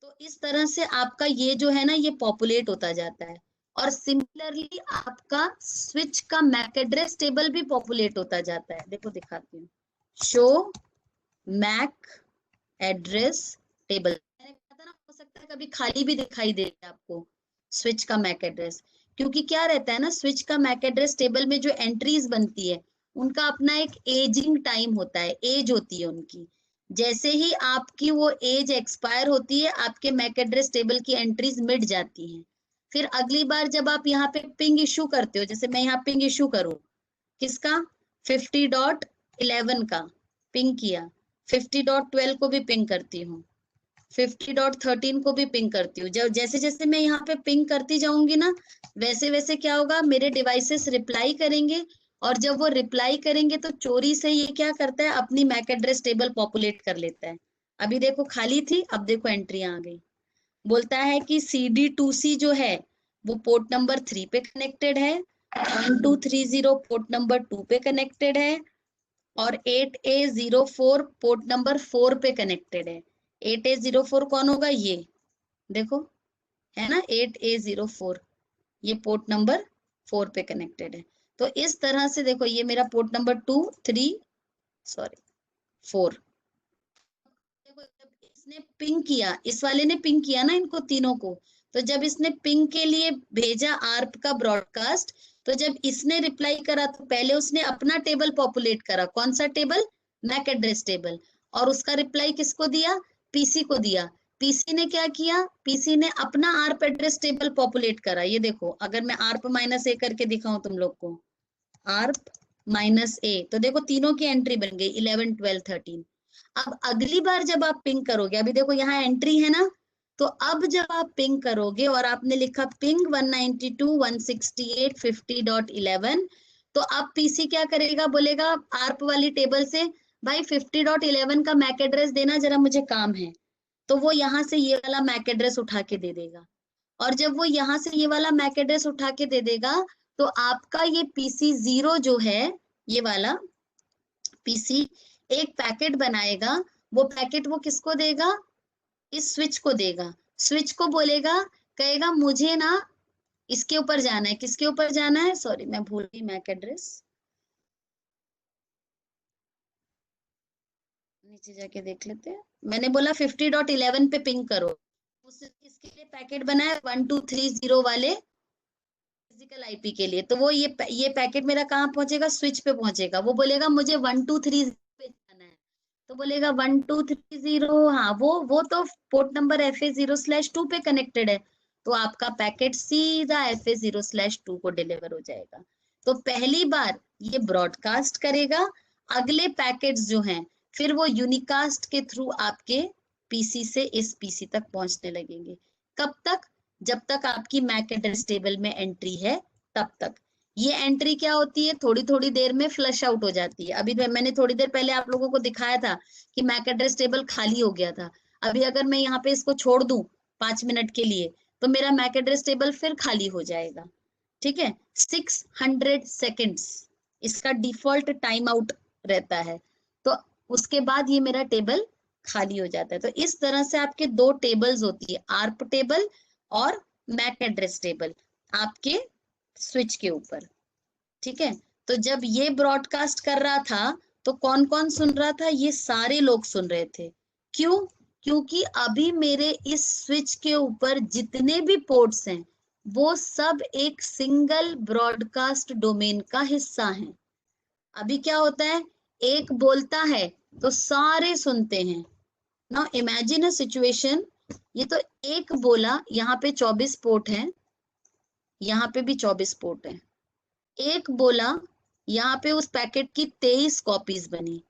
तो इस तरह से आपका ये जो है ना, ये पॉपुलेट होता जाता है। और सिमिलरली आपका स्विच का मैक एड्रेस टेबल भी पॉपुलेट होता जाता है। देखो दिखाती हूँ, शो मैक एड्रेस टेबल, मैंने कहा था ना, हो सकता है कभी खाली भी दिखाई दे आपको स्विच का मैक एड्रेस। क्योंकि क्या रहता है ना, स्विच का मैक एड्रेस टेबल में जो एंट्रीज बनती है, उनका अपना एक एजिंग टाइम होता है, एज होती है उनकी। जैसे ही आपकी वो एज एक्सपायर होती है, आपके मैक एड्रेस टेबल की एंट्रीज मिट जाती हैं। फिर अगली बार जब आप यहाँ पे पिंग इशू करते हो, जैसे मैं यहाँ पिंग इशू करूँ, किसका, 50.11 का पिंग किया, 50.12 को भी पिंग करती हूँ, 50.13 को भी पिंग करती हूँ। जब जैसे जैसे मैं यहाँ पे पिंग करती जाऊंगी ना, वैसे वैसे क्या होगा, मेरे डिवाइसेस रिप्लाई करेंगे। और जब वो रिप्लाई करेंगे, तो चोरी से ये क्या करता है, अपनी मैक एड्रेस टेबल पॉपुलेट कर लेता है। अभी देखो खाली थी, अब देखो एंट्री आ गई। बोलता है कि CD2C जो है, वो पोर्ट नंबर 3 पे कनेक्टेड है, 1230 पोर्ट नंबर 2 पे कनेक्टेड है, और 8A04 पोर्ट नंबर 4 पे कनेक्टेड है। 8A04 कौन होगा, ये देखो है ना, 8A04, ये पोर्ट नंबर 4 पे कनेक्टेड है। तो इस तरह से देखो, ये मेरा पोर्ट नंबर 4। देखो जब इसने पिंग किया, इस वाले ने पिंग किया ना इनको तीनों को, तो जब इसने पिंग के लिए भेजा आर्प का ब्रॉडकास्ट, तो जब इसने रिप्लाई करा तो पहले उसने अपना टेबल पॉपुलेट करा, कौन सा टेबल, मैक एड्रेस टेबल, और उसका रिप्लाई किसको दिया, पीसी को दिया। पीसी ने क्या किया, पीसी ने अपना आर्प एड्रेस टेबल पॉपुलेट करा। ये देखो, अगर मैं आर्प माइनस ए करके दिखाऊं तुम लोग को, आर्प माइनस ए, तो देखो तीनों की एंट्री बन गई 11 12 13। अब अगली बार जब आप पिंग करोगे, अभी देखो यहाँ एंट्री है ना, तो अब जब आप पिंग करोगे और आपने लिखा पिंग 192.168.50.11, तो अब पीसी क्या करेगा, बोलेगा आर्प वाली टेबल से भाई 50.11 का मैक एड्रेस देना जरा, मुझे काम है। तो वो यहाँ से ये वाला मैक एड्रेस उठा के दे देगा, और जब वो यहाँ से ये वाला मैक एड्रेस उठा के दे देगा, तो आपका ये पीसी 0 जो है, ये वाला पीसी एक पैकेट बनाएगा। वो पैकेट वो किसको देगा, इस स्विच को देगा। स्विच को बोलेगा, कहेगा मुझे ना इसके ऊपर जाना है, किसके ऊपर जाना है, सॉरी मैं भूल गई मैक एड्रेस, नीचे जाके देख लेते हैं। मैंने बोला 50.11 पे पिंग करो, इसके लिए पैकेट बनाया 1230 वाले फिजिकल आईपी के लिए। तो वो ये पैकेट मेरा कहाँ पहुंचेगा, स्विच पे पहुंचेगा। वो बोलेगा मुझे 1230 पे जाना है, तो बोलेगा 1230, हाँ वो तो पोर्ट नंबर FA0/2 पे कनेक्टेड है, तो आपका पैकेट सीधा FA0/2 को डिलीवर हो जाएगा। तो पहली बार ये ब्रॉडकास्ट करेगा, अगले पैकेट्स जो हैं फिर वो यूनिकास्ट के थ्रू आपके पीसी से इस पीसी तक पहुंचने लगेंगे। कब तक, जब तक आपकी मैक एड्रेस टेबल में एंट्री है तब तक। ये एंट्री क्या होती है, थोड़ी थोड़ी देर में फ्लश आउट हो जाती है। अभी मैंने थोड़ी देर पहले आप लोगों को दिखाया था कि मैक एड्रेस टेबल खाली हो गया था। अभी अगर मैं यहाँ पे इसको छोड़ दूं 5 मिनट के लिए, तो मेरा मैक एड्रेस टेबल फिर खाली हो जाएगा। ठीक है, 600 सेकेंड्स इसका डिफॉल्ट टाइम आउट रहता है, तो उसके बाद ये मेरा टेबल खाली हो जाता है। तो इस तरह से आपके दो टेबल्स होती है, आर्प टेबल और मैक एड्रेस टेबल आपके स्विच के ऊपर। ठीक है, तो जब ये ब्रॉडकास्ट कर रहा था तो कौन कौन सुन रहा था, ये सारे लोग सुन रहे थे। क्यों, क्योंकि अभी मेरे इस स्विच के ऊपर जितने भी पोर्ट्स हैं वो सब एक सिंगल ब्रॉडकास्ट डोमेन का हिस्सा हैं। अभी क्या होता है, एक बोलता है तो सारे सुनते हैं। नाउ इमेजिन अ सिचुएशन, ये तो एक बोला, यहाँ पे 24 पोर्ट हैं, यहाँ पे भी 24 पोर्ट हैं। एक बोला, यहाँ पे उस पैकेट की 23 कॉपीज बनी,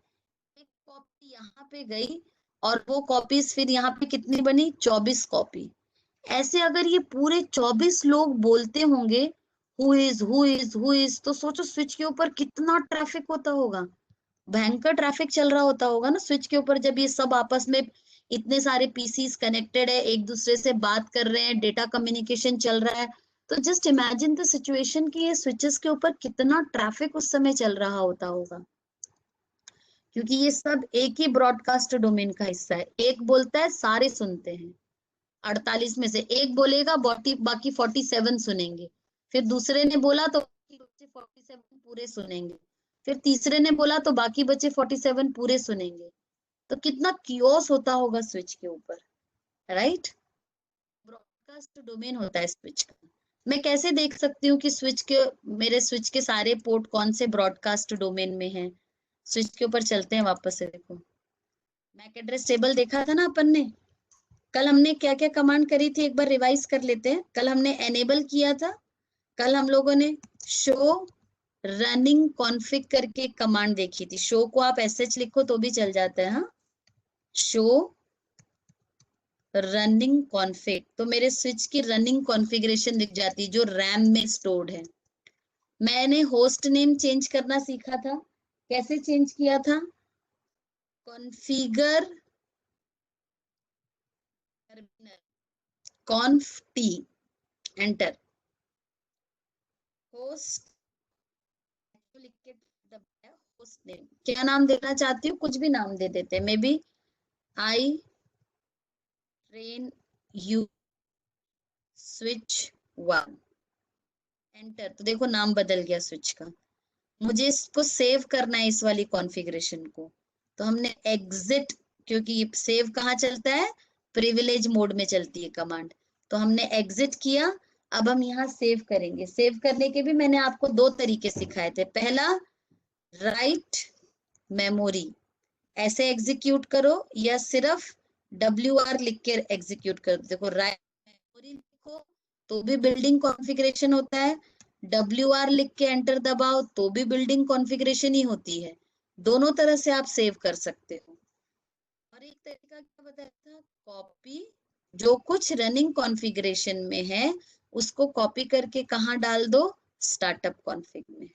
एक कॉपी यहाँ पे गई, और वो कॉपीज फिर यहाँ पे कितनी बनी, 24 कॉपी। ऐसे अगर ये पूरे 24 लोग बोलते होंगे हु इज, तो सोचो स्विच के ऊपर कितना ट्रैफिक होता होगा, भयंकर ट्रैफिक चल रहा होता होगा ना स्विच के ऊपर। जब ये सब आपस में इतने सारे पीसीस कनेक्टेड है, एक दूसरे से बात कर रहे हैं, डेटा कम्युनिकेशन चल रहा है, तो जस्ट इमेजिन द सिचुएशन कि ये स्विचेस के ऊपर कितना ट्रैफिक उस समय चल रहा होता होगा, क्योंकि ये सब एक ही ब्रॉडकास्ट डोमेन का हिस्सा है। एक बोलता है सारे सुनते हैं, 48 में से एक बोलेगा, बाकी 47 सुनेंगे। फिर दूसरे ने बोला तो बाकी बचे 47 पूरे सुनेंगे। फिर तीसरे ने बोला तो बाकी बचे 47 पूरे सुनेंगे। तो कितना कियोस होता होगा स्विच के ऊपर, राइट। ब्रॉडकास्ट डोमेन होता है स्विच का। मैं कैसे देख सकती हूँ कि मेरे स्विच के सारे पोर्ट कौन से ब्रॉडकास्ट डोमेन में हैं। स्विच के ऊपर चलते हैं वापस से, देखो मैक एड्रेस टेबल देखा था ना अपन ने, कल हमने क्या क्या कमांड करी थी, एक बार रिवाइज कर लेते हैं। कल हमने एनेबल किया था, कल हम लोगों ने शो रनिंग कॉन्फ़िग करके कमांड देखी थी। शो को आप SH लिखो तो भी चल जाता है, हाँ, शो रनिंग कॉन्फ़िग, तो मेरे स्विच की रनिंग कॉन्फ़िगरेशन दिख जाती है जो रैम में स्टोर्ड है। मैंने होस्ट नेम चेंज करना सीखा था, कैसे चेंज किया था, कॉन्फ़िगर कॉन्फ टी, एंटर, होस्ट लिख के दबाया, होस्ट नेम क्या नाम देना चाहती हूँ, कुछ भी नाम दे देते हैं, maybe I train you switch 1, enter. तो देखो नाम बदल गया स्विच का। मुझे इसको सेव करना है, इस वाली कॉन्फ़िगरेशन को, तो हमने एग्जिट क्योंकि ये सेव कहाँ चलता है, प्रिविलेज मोड में चलती है कमांड। तो हमने एग्जिट किया, अब हम यहाँ सेव करेंगे। सेव करने के भी मैंने आपको दो तरीके सिखाए थे। पहला, राइट मेमोरी, ऐसे एग्जीक्यूट करो, या सिर्फ WR लिख के एग्जीक्यूट करो। देखो राइट मेमोरी लिखो तो भी बिल्डिंग कॉन्फ़िगरेशन होता है, WR लिख के एंटर दबाओ तो भी बिल्डिंग कॉन्फ़िगरेशन ही होती है। दोनों तरह से आप सेव कर सकते हो। और एक तरीका क्या बताया था, कॉपी, जो कुछ रनिंग कॉन्फ़िगरेशन में है उसको कॉपी करके कहाँ डाल दो, स्टार्टअप कॉन्फ़िग में,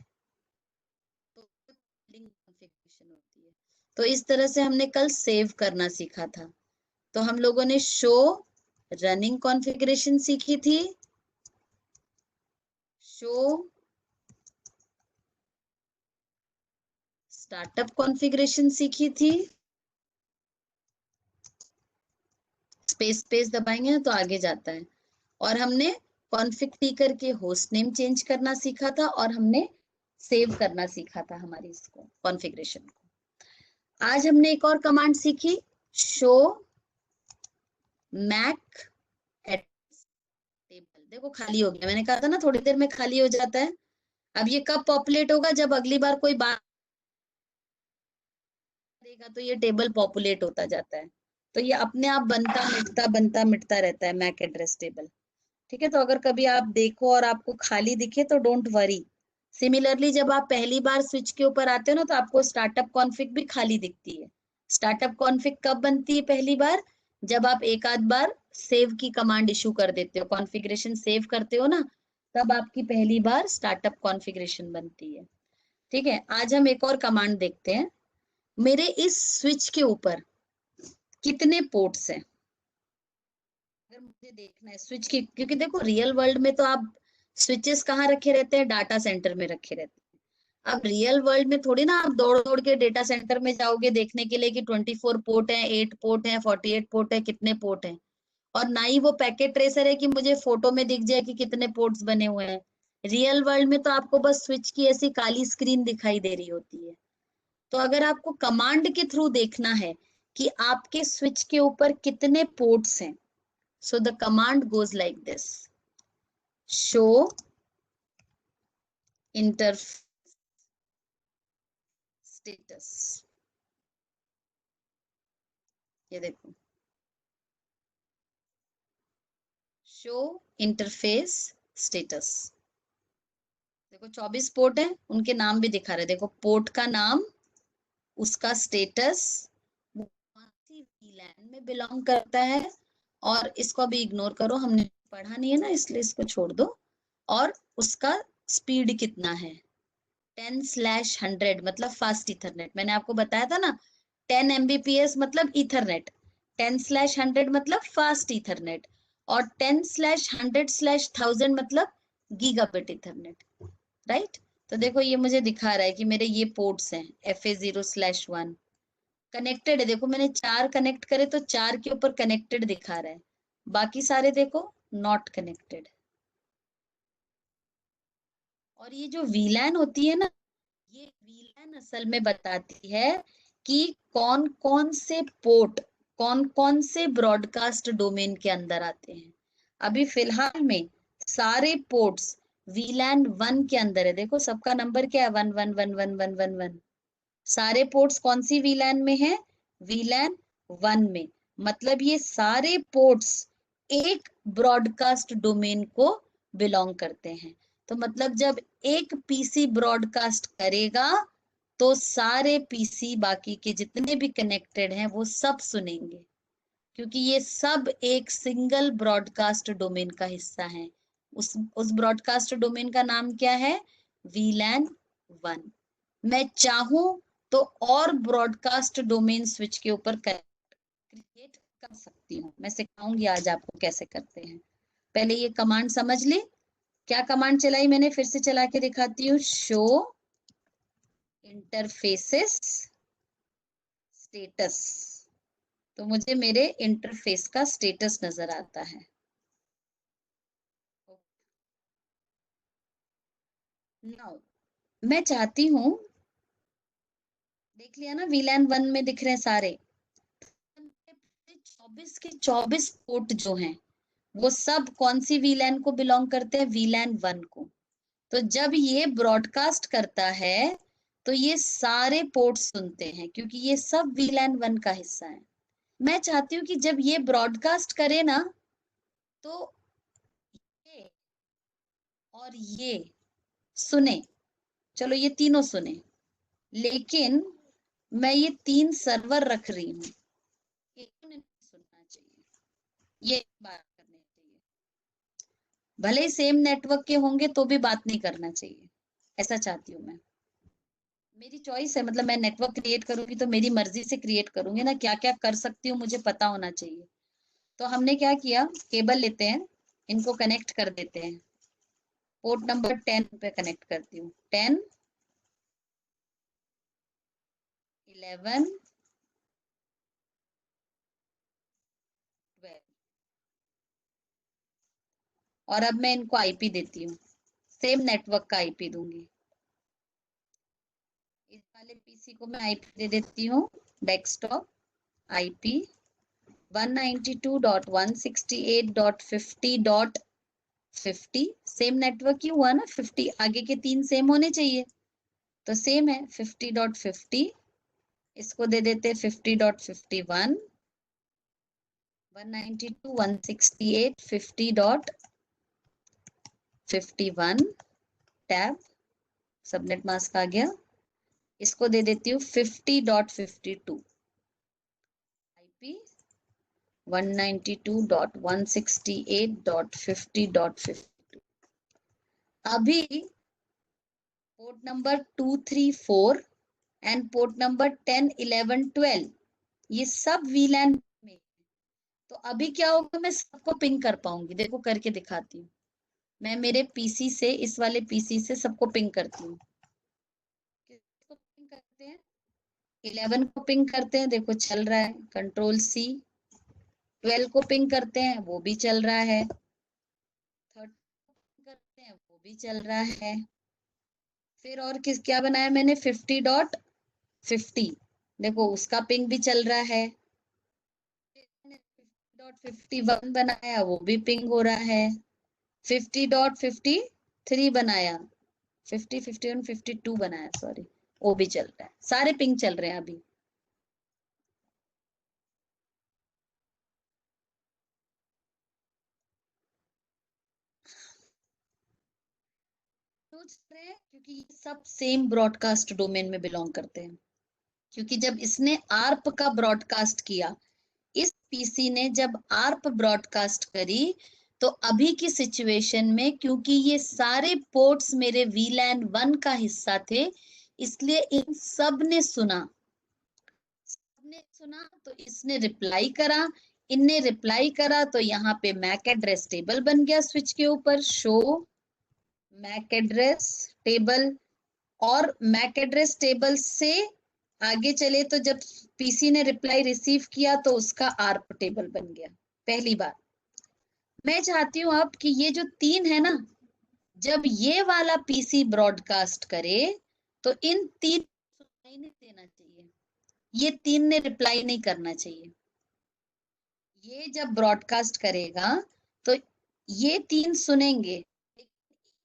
तो बिल्डिंग कॉन्फ़िगरेशन होती है। तो इस तरह से हमने कल सेव करना सीखा था। तो हम लोगों ने शो रनिंग कॉन्फ़िगरेशन सीखी थी, शो स्टार्टअप कॉन्फ़िगरेशन सीखी थी, स्पेस दबाएंगे ना तो आगे जाता है, और हमने कॉन्फ़िग टी करके होस्ट नेम चेंज करना सीखा था, और हमने सेव करना सीखा था हमारी इसको कॉन्फ़िगरेशन को। आज हमने एक और कमांड सीखी, शो मैक एड्रेस टेबल। देखो खाली हो गया, मैंने कहा था ना थोड़ी देर में खाली हो जाता है। अब ये कब पॉपुलेट होगा, जब अगली बार कोई बात करेगा तो ये टेबल पॉपुलेट होता जाता है। तो ये अपने आप बनता मिटता रहता है मैक एड्रेस टेबल। ठीक है, तो अगर कभी आप देखो और आपको खाली दिखे तो डोंट वरी। सिमिलरली जब आप पहली बार स्विच के ऊपर आते हो ना तो आपको स्टार्टअप कॉन्फ़िग भी खाली दिखती है। स्टार्टअप कॉन्फ़िग कब बनती है पहली बार, जब आप एक आध बार सेव की कमांड इशू कर देते हो, कॉन्फ़िगरेशन सेव करते हो ना, तब आपकी पहली बार स्टार्टअप कॉन्फ़िगरेशन बनती है। ठीक है, आज हम एक और कमांड देखते हैं। मेरे इस स्विच के ऊपर कितने पोर्ट्स हैं, अगर मुझे देखना है स्विच की, क्योंकि देखो रियल वर्ल्ड में तो आप स्विचेस कहाँ रखे रहते हैं, डाटा सेंटर में रखे रहते हैं। अब रियल वर्ल्ड में थोड़ी ना आप दौड़ दौड़ के डेटा सेंटर में जाओगे देखने के लिए कि 24 पोर्ट है, 8 पोर्ट है, 48 पोर्ट है, कितने पोर्ट है। और ना ही वो पैकेट ट्रेसर है कि मुझे फोटो में दिख जाए कि कितने पोर्ट्स बने हुए हैं। रियल वर्ल्ड में तो आपको बस स्विच की ऐसी काली स्क्रीन दिखाई दे रही होती है। तो अगर आपको कमांड के थ्रू देखना है कि आपके स्विच के ऊपर कितने पोर्ट्स हैं, so the command goes like this, show interface status। ये देखो, शो इंटरफेस स्टेटस। देखो 24 पोर्ट है, उनके नाम भी दिखा रहे, देखो पोर्ट का नाम, उसका स्टेटस, वो कौन सी वीलैन में बिलोंग करता है, और इसको अभी इग्नोर करो, हमने पढ़ा नहीं है ना इसलिए इसको छोड़ दो, और उसका स्पीड कितना है, 10/100 मतलब फास्ट इथरनेट। मैंने आपको बताया था ना 10 Mbps मतलब इथरनेट, 10/100 मतलब फास्ट इथरनेट, और 10/100/1000 मतलब गीगाबिट इथरनेट। राइट, तो देखो ये मुझे दिखा रहा है कि मेरे ये पोर्ट्स हैं FA0/1 कनेक्टेड है। देखो मैंने 4 कनेक्ट करे तो 4 के ऊपर कनेक्टेड दिखा रहा है, बाकी सारे देखो नॉट कनेक्टेड। और ये जो वीलैन होती है ना, ये वीलैन असल में बताती है कि कौन कौन से पोर्ट कौन कौन से ब्रॉडकास्ट डोमेन के अंदर आते हैं। अभी फिलहाल में सारे पोर्ट्स वीलैन 1 के अंदर है। देखो सबका नंबर क्या है, 1111111। सारे पोर्ट्स कौन सी वीलैन में है, वीलैन 1 में। मतलब ये सारे पोर्ट्स एक ब्रॉडकास्ट डोमेन को बिलोंग करते हैं। तो मतलब जब एक पीसी ब्रॉडकास्ट करेगा तो सारे पीसी बाकी के जितने भी कनेक्टेड हैं वो सब सुनेंगे, क्योंकि ये सब एक सिंगल ब्रॉडकास्ट डोमेन का हिस्सा है। उस ब्रॉडकास्ट डोमेन का नाम क्या है, वीलैन 1। मैं चाहूं तो और ब्रॉडकास्ट डोमेन स्विच के ऊपर क्रिएट कर सकती हूँ। मैं सिखाऊंगी आज आपको कैसे करते हैं। पहले ये कमांड समझ ले। क्या कमांड चलाई मैंने, फिर से चला के दिखाती हूँ, शो इंटरफेसेस स्टेटस। तो मुझे मेरे इंटरफेस का स्टेटस नजर आता है। नाउ मैं चाहती हूं, देख लिया ना वीलैन 1 में दिख रहे हैं सारे, 24 के 24 पोर्ट जो हैं वो सब कौन सी वीलैन को बिलोंग करते हैं? वीलैन 1 को। तो जब ये ब्रॉडकास्ट करता है तो ये सारे पोर्ट सुनते हैं क्योंकि ये सब वीलैन 1 का हिस्सा है। मैं चाहती हूँ कि जब ये ब्रॉडकास्ट करे ना तो ये और ये सुने, चलो ये तीनों सुने, लेकिन मैं ये 3 सर्वर रख रही हूँ, एक ने नहीं सुनना चाहिए, ये बात करनी चाहिए। भले ही सेम नेटवर्क के होंगे तो भी बात नहीं करना चाहिए, ऐसा चाहती हूँ मैं। मेरी चॉइस है, मतलब मैं नेटवर्क क्रिएट करूंगी तो मेरी मर्जी से क्रिएट करूंगी ना, क्या क्या कर सकती हूँ मुझे पता होना चाहिए। तो हमने क्या किया, केबल लेते हैं, इनको कनेक्ट कर देते हैं। पोर्ट नंबर 10 पे कनेक्ट करती हूँ, 10, 11, 12। और अब मैं इनको आईपी देती हूँ, सेम नेटवर्क का आईपी दूंगी। इस वाले पीसी को मैं आईपी दे देती हूँ, डेस्कटॉप आईपी 192.168.50.50। सेम नेटवर्क ही हुआ ना, 50 आगे के 3 सेम होने चाहिए, तो सेम है 50.50। इसको दे देते 50.51, 192.168.50.51 टैब, सबनेट मास्क आ गया। इसको दे देती हूँ 50.52, आईपी 192.168.50.52। अभी port number 2, 3, 4 and port number 10, 11, 12 ये सब वीलैन में। तो अभी क्या होगा, मैं सबको पिंग कर पाऊंगी। देखो करके दिखाती हूँ, मैं मेरे पीसी से, इस वाले पीसी से सबको पिंग करती हूँ। किसको पिंग करते हैं? 11 को पिंग करते हैं, देखो चल रहा है, कंट्रोल सी। 12 को पिंग करते हैं, वो भी चल रहा है। 13 को पिंग करते हैं, वो भी चल रहा है। फिर और किस क्या बनाया मैंने, 50.50, देखो उसका पिंग भी चल रहा है। 50.51 बनाया, वो भी पिंग हो रहा है। 50.53 बनाया, 50, 51, 52 बनाया, सॉरी, वो भी चल रहा है। सारे पिंग चल रहे हैं अभी। सोच रहे हैं क्योंकि ये सब सेम ब्रॉडकास्ट डोमेन में बिलोंग करते हैं। क्योंकि जब इसने आर्प का ब्रॉडकास्ट किया, इस पीसी ने जब आर्प ब्रॉडकास्ट करी, तो अभी की सिचुएशन में क्योंकि ये सारे पोर्ट्स मेरे वीलैन 1 का हिस्सा थे, इसलिए इन सब ने सुना। सबने सुना तो इसने रिप्लाई करा, इनने रिप्लाई करा, तो यहाँ पे मैक एड्रेस टेबल बन गया स्विच के ऊपर, शो मैक एड्रेस टेबल। और मैक एड्रेस टेबल से आगे चले तो जब पीसी ने रिप्लाई रिसीव किया तो उसका आर्प टेबल बन गया। पहली बात मैं चाहती हूँ अब कि ये जो 3 है ना, जब ये वाला पीसी ब्रॉडकास्ट करे तो इन 3 सुनाई नहीं देना चाहिए, ये 3 ने रिप्लाई नहीं करना चाहिए। ये जब ब्रॉडकास्ट करेगा तो ये 3 सुनेंगे, लेकिन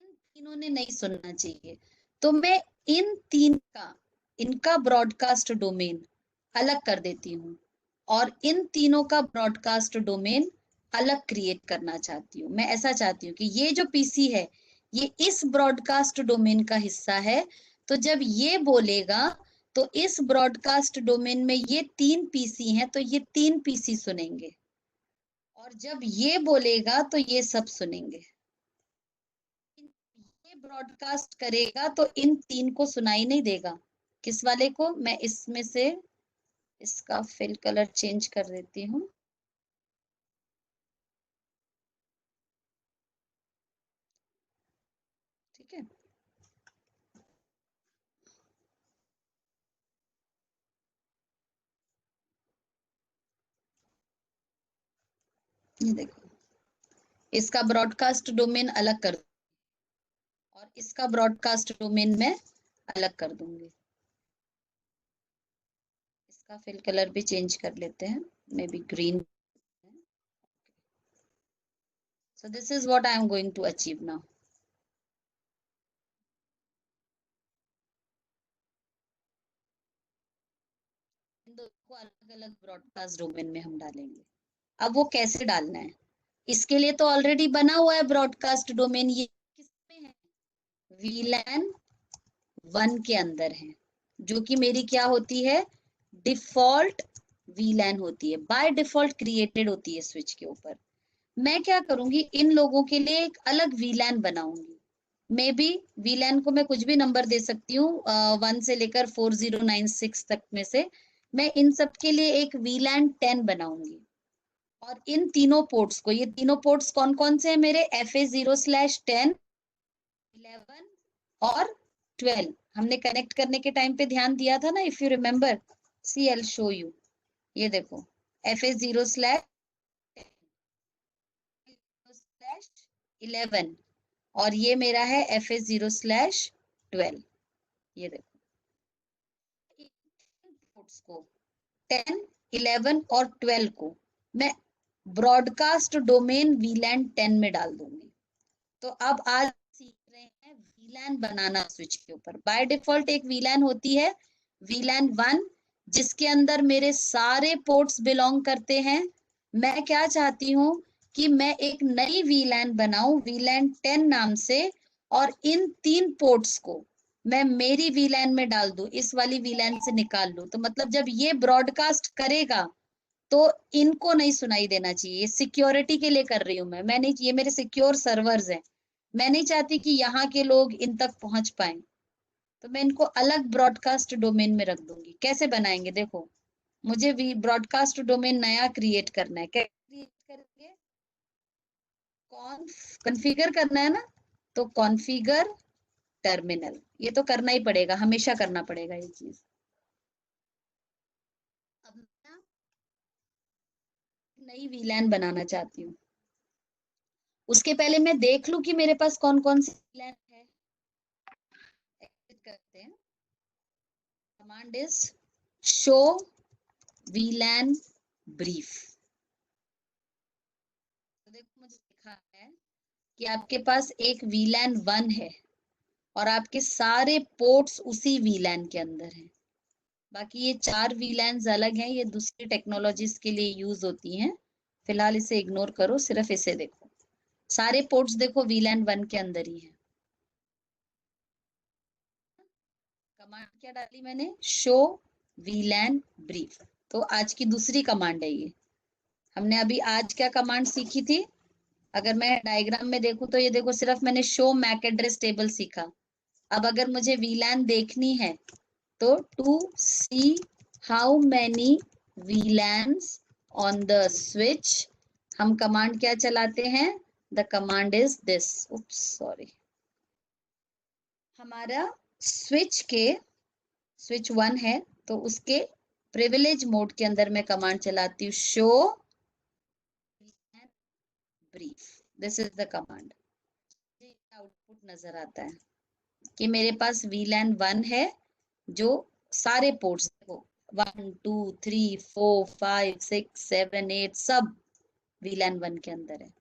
इन तीनों ने नहीं सुनना चाहिए। तो मैं इन 3 का, इनका ब्रॉडकास्ट डोमेन अलग कर देती हूँ और इन तीनों का ब्रॉडकास्ट डोमेन अलग क्रिएट करना चाहती हूँ। मैं ऐसा चाहती हूँ कि ये जो पीसी है ये इस ब्रॉडकास्ट डोमेन का हिस्सा है, तो जब ये बोलेगा तो इस ब्रॉडकास्ट डोमेन में ये 3 पीसी हैं, तो ये 3 पीसी सुनेंगे, और जब ये बोलेगा तो ये सब सुनेंगे। ये ब्रॉडकास्ट करेगा तो इन 3 को सुनाई नहीं देगा। किस वाले को? मैं इसमें से इसका फिल कलर चेंज कर देती हूँ। ठीक है, ये देखो, इसका ब्रॉडकास्ट डोमेन अलग कर और इसका ब्रॉडकास्ट डोमेन में अलग कर दूंगी। इसका फिल कलर भी चेंज कर लेते हैं, may be green. So this is what I am going to achieve now. इन दोनों को अलग अलग ब्रॉडकास्ट डोमेन में हम डालेंगे। अब वो कैसे डालना है, इसके लिए तो ऑलरेडी बना हुआ है ब्रॉडकास्ट डोमेन। ये किसमें है, VLAN 1 के अंदर है, जो कि मेरी क्या होती है, डिफॉल्ट VLAN होती है, बाय डिफॉल्ट क्रिएटेड होती है स्विच के ऊपर। मैं क्या करूंगी, इन लोगों के लिए एक अलग VLAN बनाऊंगी। मे बी VLAN को मैं कुछ भी नंबर दे सकती हूँ, 1 से लेकर 4096 तक में से मैं इन सब के लिए एक VLAN 10 बनाऊंगी। और इन तीनों पोर्ट्स को, ये तीनों पोर्ट्स कौन कौन से हैं मेरे, FA0/10, 11 और 12 हमने कनेक्ट करने के टाइम पे ध्यान दिया था ना, if you remember. See I will show you, ये देखो FA0/11 और ये मेरा है FA0/12। ये देखो पोर्ट्स को 10, 11 और 12 को मैं ब्रॉडकास्ट डोमेन VLAN 10 में डाल दूंगी। तो अब आज सीख रहे हैं VLAN बनाना स्विच के ऊपर। बाय डिफॉल्ट एक VLAN होती है VLAN 1, जिसके अंदर मेरे सारे पोर्ट्स बिलोंग करते हैं। मैं क्या चाहती हूँ कि मैं एक नई VLAN बनाऊं VLAN 10 नाम से, और इन 3 पोर्ट्स को मैं मेरी VLAN में डाल दूं, इस वाली VLAN से निकाल लूं। तो मतलब जब ये ब्रॉडकास्ट करेगा तो इनको नहीं सुनाई देना चाहिए। सिक्योरिटी के लिए कर रही हूं मैं नहीं, ये मेरे सिक्योर सर्वर्स हैं, मैं नहीं चाहती कि यहाँ के लोग इन तक पहुंच पाए। तो मैं इनको अलग ब्रॉडकास्ट डोमेन में रख दूंगी। कैसे बनाएंगे, देखो मुझे ब्रॉडकास्ट डोमेन नया क्रिएट करना है। कैसे क्रिएट करेंगे, कॉन्फ़िगर करना है ना, तो कॉन्फ़िगर टर्मिनल, ये तो करना ही पड़ेगा, हमेशा करना पड़ेगा ये चीज। अब मैं नई VLAN बनाना चाहती हूँ, उसके पहले मैं देख लूं कि मेरे पास कौन कौन सी VLAN है। एग्जिट करते हैं, command is show VLAN brief. तो देखो मुझे लिखा है कि आपके पास एक VLAN 1 है और आपके सारे पोर्ट्स उसी VLAN के अंदर हैं। बाकी ये 4 VLANs अलग हैं, ये दूसरी टेक्नोलॉजीज के लिए यूज होती हैं। फिलहाल इसे इग्नोर करो, सिर्फ इसे देखो। सारे पोर्ट्स देखो VLAN 1 के अंदर ही है। कमांड क्या डाली मैंने, शो VLAN ब्रीफ। तो आज की दूसरी कमांड है ये। हमने अभी आज क्या कमांड सीखी थी, अगर मैं डायग्राम में देखूं तो ये देखो, सिर्फ मैंने शो मैक एड्रेस टेबल सीखा। अब अगर मुझे VLAN देखनी है तो to see how many VLANs on the switch, हम कमांड क्या चलाते हैं, the command is this, oops sorry, हमारा स्विच 1 है तो उसके प्रिविलेज मोड के अंदर मैं कमांड चलाती हूँ show brief. This is the command. Output नजर आता है कि मेरे पास VLAN 1 है, जो सारे पोर्ट्स देखो 1 2 3 4 5 6 7 8 सब VLAN 1 के अंदर है।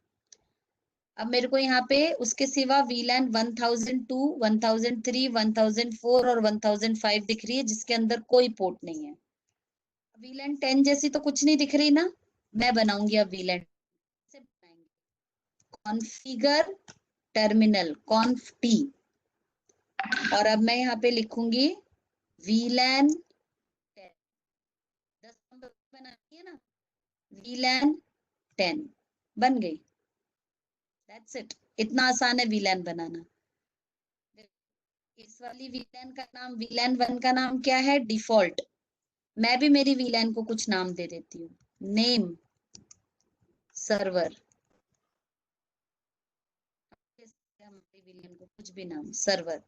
अब मेरे को यहाँ पे उसके सिवा VLAN 1002, 1003, 1004 और 1005 दिख रही है, जिसके अंदर कोई पोर्ट नहीं है। VLAN 10 जैसी तो कुछ नहीं दिख रही ना, मैं बनाऊंगी अब VLAN से बनाएंगे कॉन्फ़िगर टर्मिनल कॉन्फ टी, और अब मैं यहाँ पे लिखूंगी VLAN 10, 10 नंबर बनानी है ना, VLAN 10 बन गई। दैट्स इट, इतना आसान है VLAN बनाना। इस वाली VLAN का नाम, VLAN 1 का नाम क्या है, डिफॉल्ट। मैं भी मेरी VLAN को कुछ नाम दे देती हूँ, नेम सर्वर, हमारी VLAN को कुछ भी नाम, सर्वर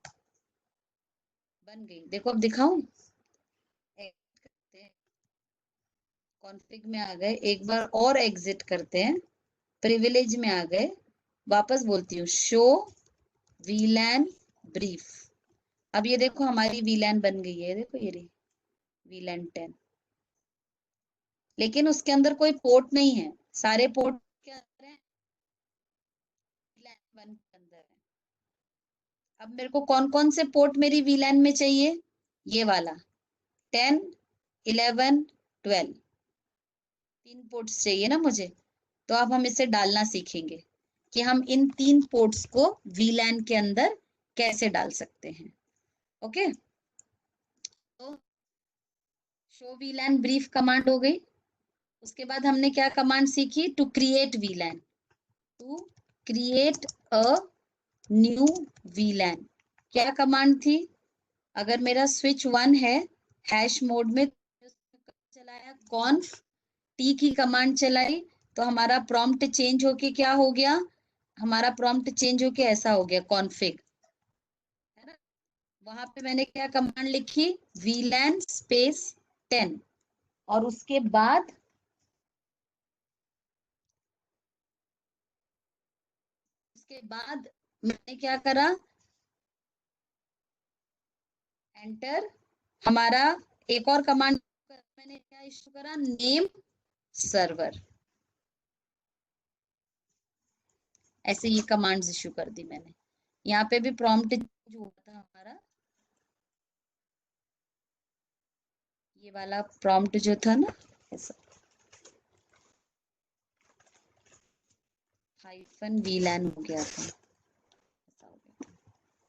बन गई। देखो अब दिखाऊं, कॉन्फ़िग में आ गए, एक बार और एग्जिट करते हैं, प्रिविलेज में आ गए, वापस बोलती हूँ शो VLAN ब्रीफ। अब ये देखो हमारी VLAN बन गई है, देखो ये रही VLAN 10, लेकिन उसके अंदर कोई पोर्ट नहीं है, सारे पोर्ट क्या है, अब मेरे को कौन कौन से पोर्ट मेरी वीलैन में चाहिए, ये वाला 10, 11, 12, 3 पोर्ट्स चाहिए ना मुझे। तो अब हम इसे डालना सीखेंगे कि हम इन 3 पोर्ट्स को वीलैन के अंदर कैसे डाल सकते हैं। ओके, तो शो वीलैन ब्रीफ कमांड हो गई। उसके बाद हमने क्या कमांड सीखी, to create VLAN, to create a new VLAN. क्या कमांड थी, अगर मेरा स्विच 1 है हैश मोड में, चलाया कॉन्फ टी की कमांड चलाई, तो हमारा प्रॉम्प्ट चेंज होके क्या हो गया, हमारा प्रॉम्प्ट चेंज होके ऐसा हो गया कॉन्फिग, है ना। वहां पे मैंने क्या कमांड लिखी, वीलैन स्पेस 10, और उसके बाद मैंने क्या करा, एंटर, हमारा एक और कमांड मैंने क्या इशू करा, नेम सर्वर। ऐसे ये कमांड्स इशू कर दी मैंने। यहाँ पे भी प्रॉम्प्ट जो हुआ था हमारा, ये वाला प्रॉम्प्ट जो था ना, ऐसा हाइफन वीलैन हो गया था, ऐसा हो गया था।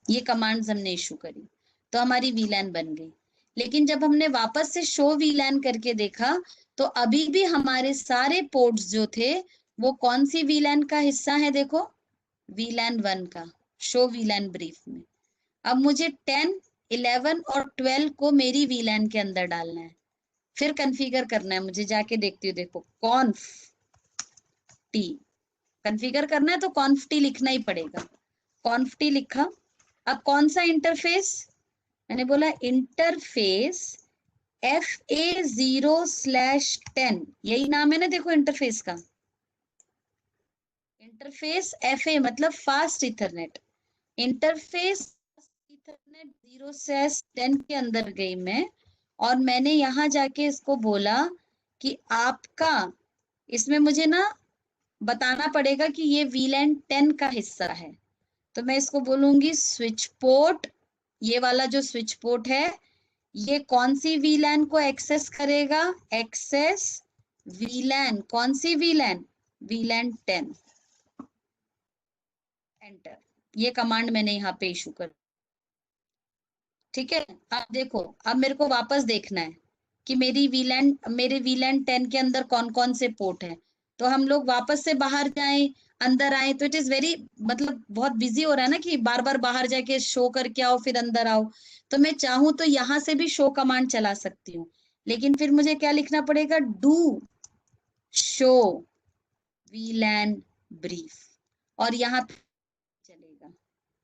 ये कमांड्स हमने इशू करी तो हमारी वीलैन बन गई। लेकिन जब हमने वापस से शो वीलैन करके देखा तो अभी भी हमारे सारे पोर्ट्स जो थे वो कौन सी वीलैन का हिस्सा है, देखो वीलैन 1 का, शो वीलैन ब्रीफ में। अब मुझे 10, 11 और 12 को मेरी वीलैन के अंदर डालना है, फिर कॉन्फ़िगर करना है मुझे, जाके देखती हूँ, देखो कॉन्फ टी कॉन्फ़िगर करना है तो कॉन्फ टी लिखना ही पड़ेगा। कॉन्फ टी लिखा। अब कौन सा इंटरफेस, मैंने बोला इंटरफेस FA0/10, यही नाम है ना, देखो इंटरफेस का, इंटरफेस FA मतलब फास्ट इथरनेट। इंटरफेस इथरनेट 0/10 के अंदर गई मैं, और मैंने यहाँ जाके इसको बोला कि आपका, इसमें मुझे ना बताना पड़ेगा कि ये वीलैन 10 का हिस्सा है। तो मैं इसको बोलूंगी स्विच पोर्ट, ये वाला जो स्विच पोर्ट है ये कौन सी वीलैन को एक्सेस करेगा, एक्सेस वीलैन, कौन सी वीलैन, वीलैन 10, एंटर। ये कमांड मैंने यहाँ पे इशू कर, ठीक है। अब देखो, अब मेरे को वापस देखना है कि मेरे वीलैन 10 के अंदर कौन कौन से पोर्ट है। तो हम लोग वापस से बाहर जाएं, अंदर आए, तो इट इज वेरी, मतलब बहुत बिजी हो रहा है ना कि बार बार बाहर जाके शो करके आओ फिर अंदर आओ। तो मैं चाहूं तो यहां से भी शो कमांड चला सकती हूँ, लेकिन फिर मुझे क्या लिखना पड़ेगा, डू शो वीलैन ब्रीफ, और यहाँ पे चलेगा।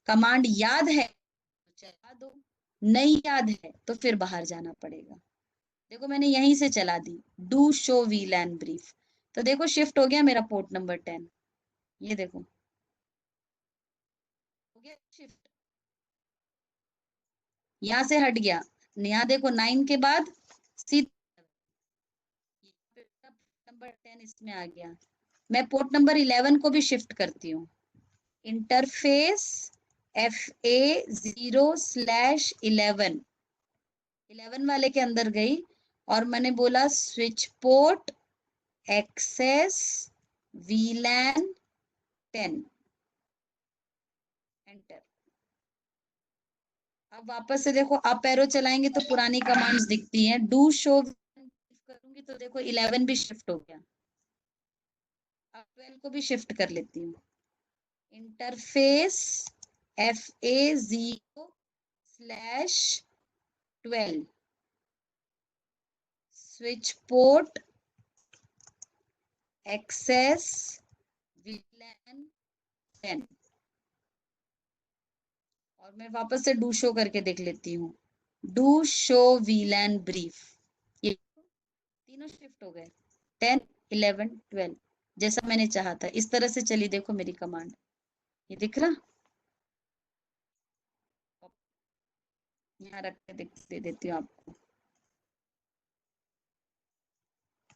कमांड याद है तो चला दो, नहीं याद है तो फिर बाहर जाना पड़ेगा। देखो मैंने यहीं से चला दी, डू शो वीलैन ब्रीफ, तो देखो शिफ्ट हो गया मेरा पोर्ट नंबर 10, ये देखो हो गया शिफ्ट, यहाँ से हट गया। यहाँ देखो 9 के बाद नंबर 10 इसमें आ गया। मैं पोर्ट नंबर 11 को भी शिफ्ट करती हूँ, इंटरफेस FA0/11, 11 वाले के अंदर गई और मैंने बोला switch port access VLAN 10, enter. अब वापस से देखो अप एरो चलाएंगे तो पुरानी कमांड्स दिखती हैं, डू शो करूंगी तो देखो 11 भी शिफ्ट हो गया। अब 12 को भी शिफ्ट कर लेती हूँ, interface FA0/12 switch port access VLAN 10, और मैं वापस से डू शो करके देख लेती हूँ, डू शो वीलैन ब्रीफ, ये तीनों शिफ्ट हो गए, 10, 11, 12, जैसा मैंने चाहा था। इस तरह से चली देखो मेरी कमांड, ये दिख रहा, यहाँ रख के दे देती हूँ आपको।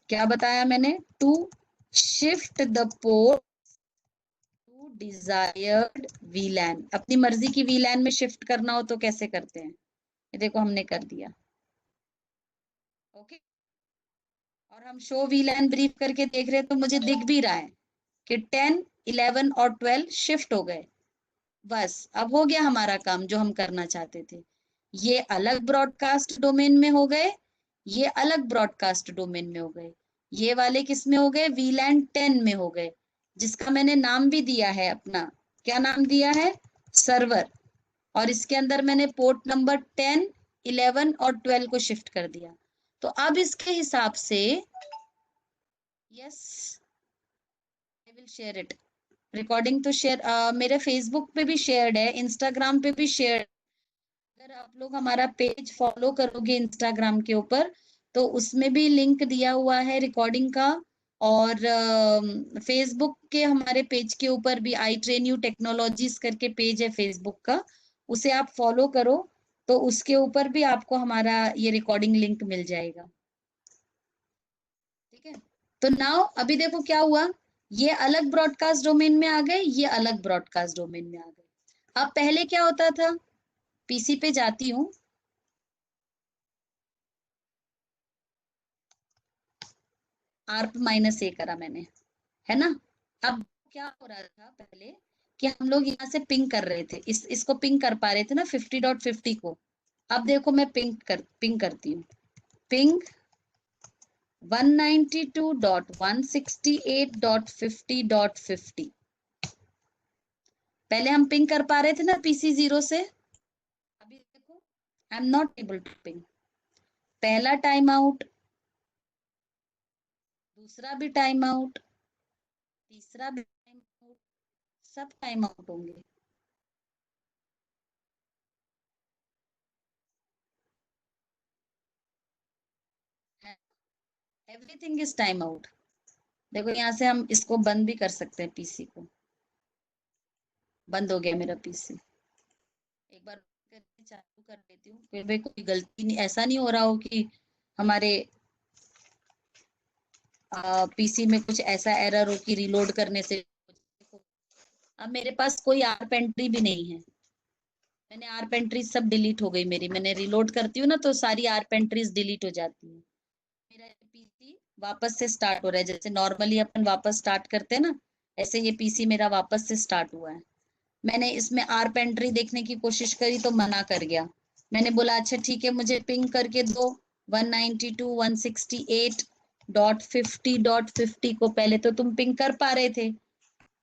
क्या बताया मैंने, to shift the port, to desired VLAN, अपनी मर्जी की वीलैन में शिफ्ट करना हो तो कैसे करते हैं, ये देखो हमने कर दिया। ओके, और हम शो वीलैन ब्रीफ करके देख रहे हैं तो मुझे दिख भी रहा है कि 10, 11 और 12 शिफ्ट हो गए। बस अब हो गया हमारा काम जो हम करना चाहते थे। ये अलग ब्रॉडकास्ट डोमेन में हो गए, ये अलग ब्रॉडकास्ट डोमेन में हो गए, ये वाले किस में हो गए, वीलैन 10 में हो गए, जिसका मैंने नाम भी दिया है अपना। क्या नाम दिया है, सर्वर। और इसके अंदर मैंने पोर्ट नंबर 10, 11 और 12 को शिफ्ट कर दिया। तो अब इसके हिसाब से yes I will share it, recording तो शेयर, मेरे फेसबुक पे भी शेयर्ड है, इंस्टाग्राम पे भी शेयर। अगर आप लोग हमारा पेज फॉलो करोगे इंस्टाग्राम के ऊपर तो उसमें भी लिंक दिया हुआ है रिकॉर्डिंग का। और फेसबुक के हमारे पेज के ऊपर भी आई ट्रेन यू टेक्नोलॉजीज करके पेज है फेसबुक का, उसे आप फॉलो करो तो उसके ऊपर भी आपको हमारा ये रिकॉर्डिंग लिंक मिल जाएगा। ठीक है, तो नाउ अभी देखो क्या हुआ, ये अलग ब्रॉडकास्ट डोमेन में आ गए, ये अलग ब्रॉडकास्ट डोमेन में आ गए। अब पहले क्या होता था, पीसी पे जाती हूँ, ARP-A करा मैंने, है ना। अब क्या हो रहा था पहले कि हम लोग यहाँ से पिंग कर रहे थे, इसको पिंग कर पा रहे थे ना 50.50 को। अब देखो मैं पिंग करती हूँ, पिंग 192.168.50.50। पहले हम पिंग कर पा रहे थे ना PC 0 से, अभी देखो I am not able to ping. पहला टाइम आउट, दूसरा भी टाइम आउट, तीसरा भी टाइम आउट, सब टाइम आउट होंगे। Everything is time out. देखो यहाँ से हम इसको बंद भी कर सकते हैं, पीसी को। बंद हो गया मेरा पीसी, एक बार चालू कर लेती हूँ, फिर भी कोई गलती नहीं, ऐसा नहीं हो रहा हो कि हमारे पीसी में कुछ ऐसा एरर हो कि रिलोड करने से। अब मेरे पास कोई आरप एंट्री भी नहीं है, मैंने आरप एंट्री सब डिलीट हो गई मेरी, मैंने रिलोड करती हूँ ना तो सारी आरप एंट्रीज डिलीट हो जाती है। मेरा पीसी वापस से स्टार्ट हो रहा है, जैसे नॉर्मली अपन वापस स्टार्ट करते हैं ना, ऐसे ये पीसी मेरा वापस से स्टार्ट हुआ है। मैंने इसमें आरप एंट्री देखने की कोशिश करी तो मना कर गया। मैंने बोला अच्छा ठीक है मुझे पिंग करके दो 192.168.50.50 को, पहले तो तुम पिंग कर पा रहे थे।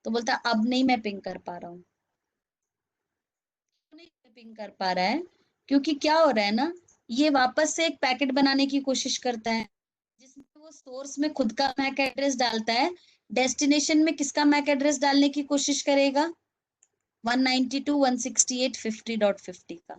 तो बोलता अब नहीं मैं पिंग कर पा रहा हूँ। नहीं पिंग कर पा रहा है क्योंकि क्या हो रहा है ना, ये वापस से एक पैकेट बनाने की कोशिश करता है जिसमें वो सोर्स में खुद का मैक एड्रेस डालता है, डेस्टिनेशन में किसका मैक एड्रेस डालने की कोशिश करेगा, 192.168.50.50 का।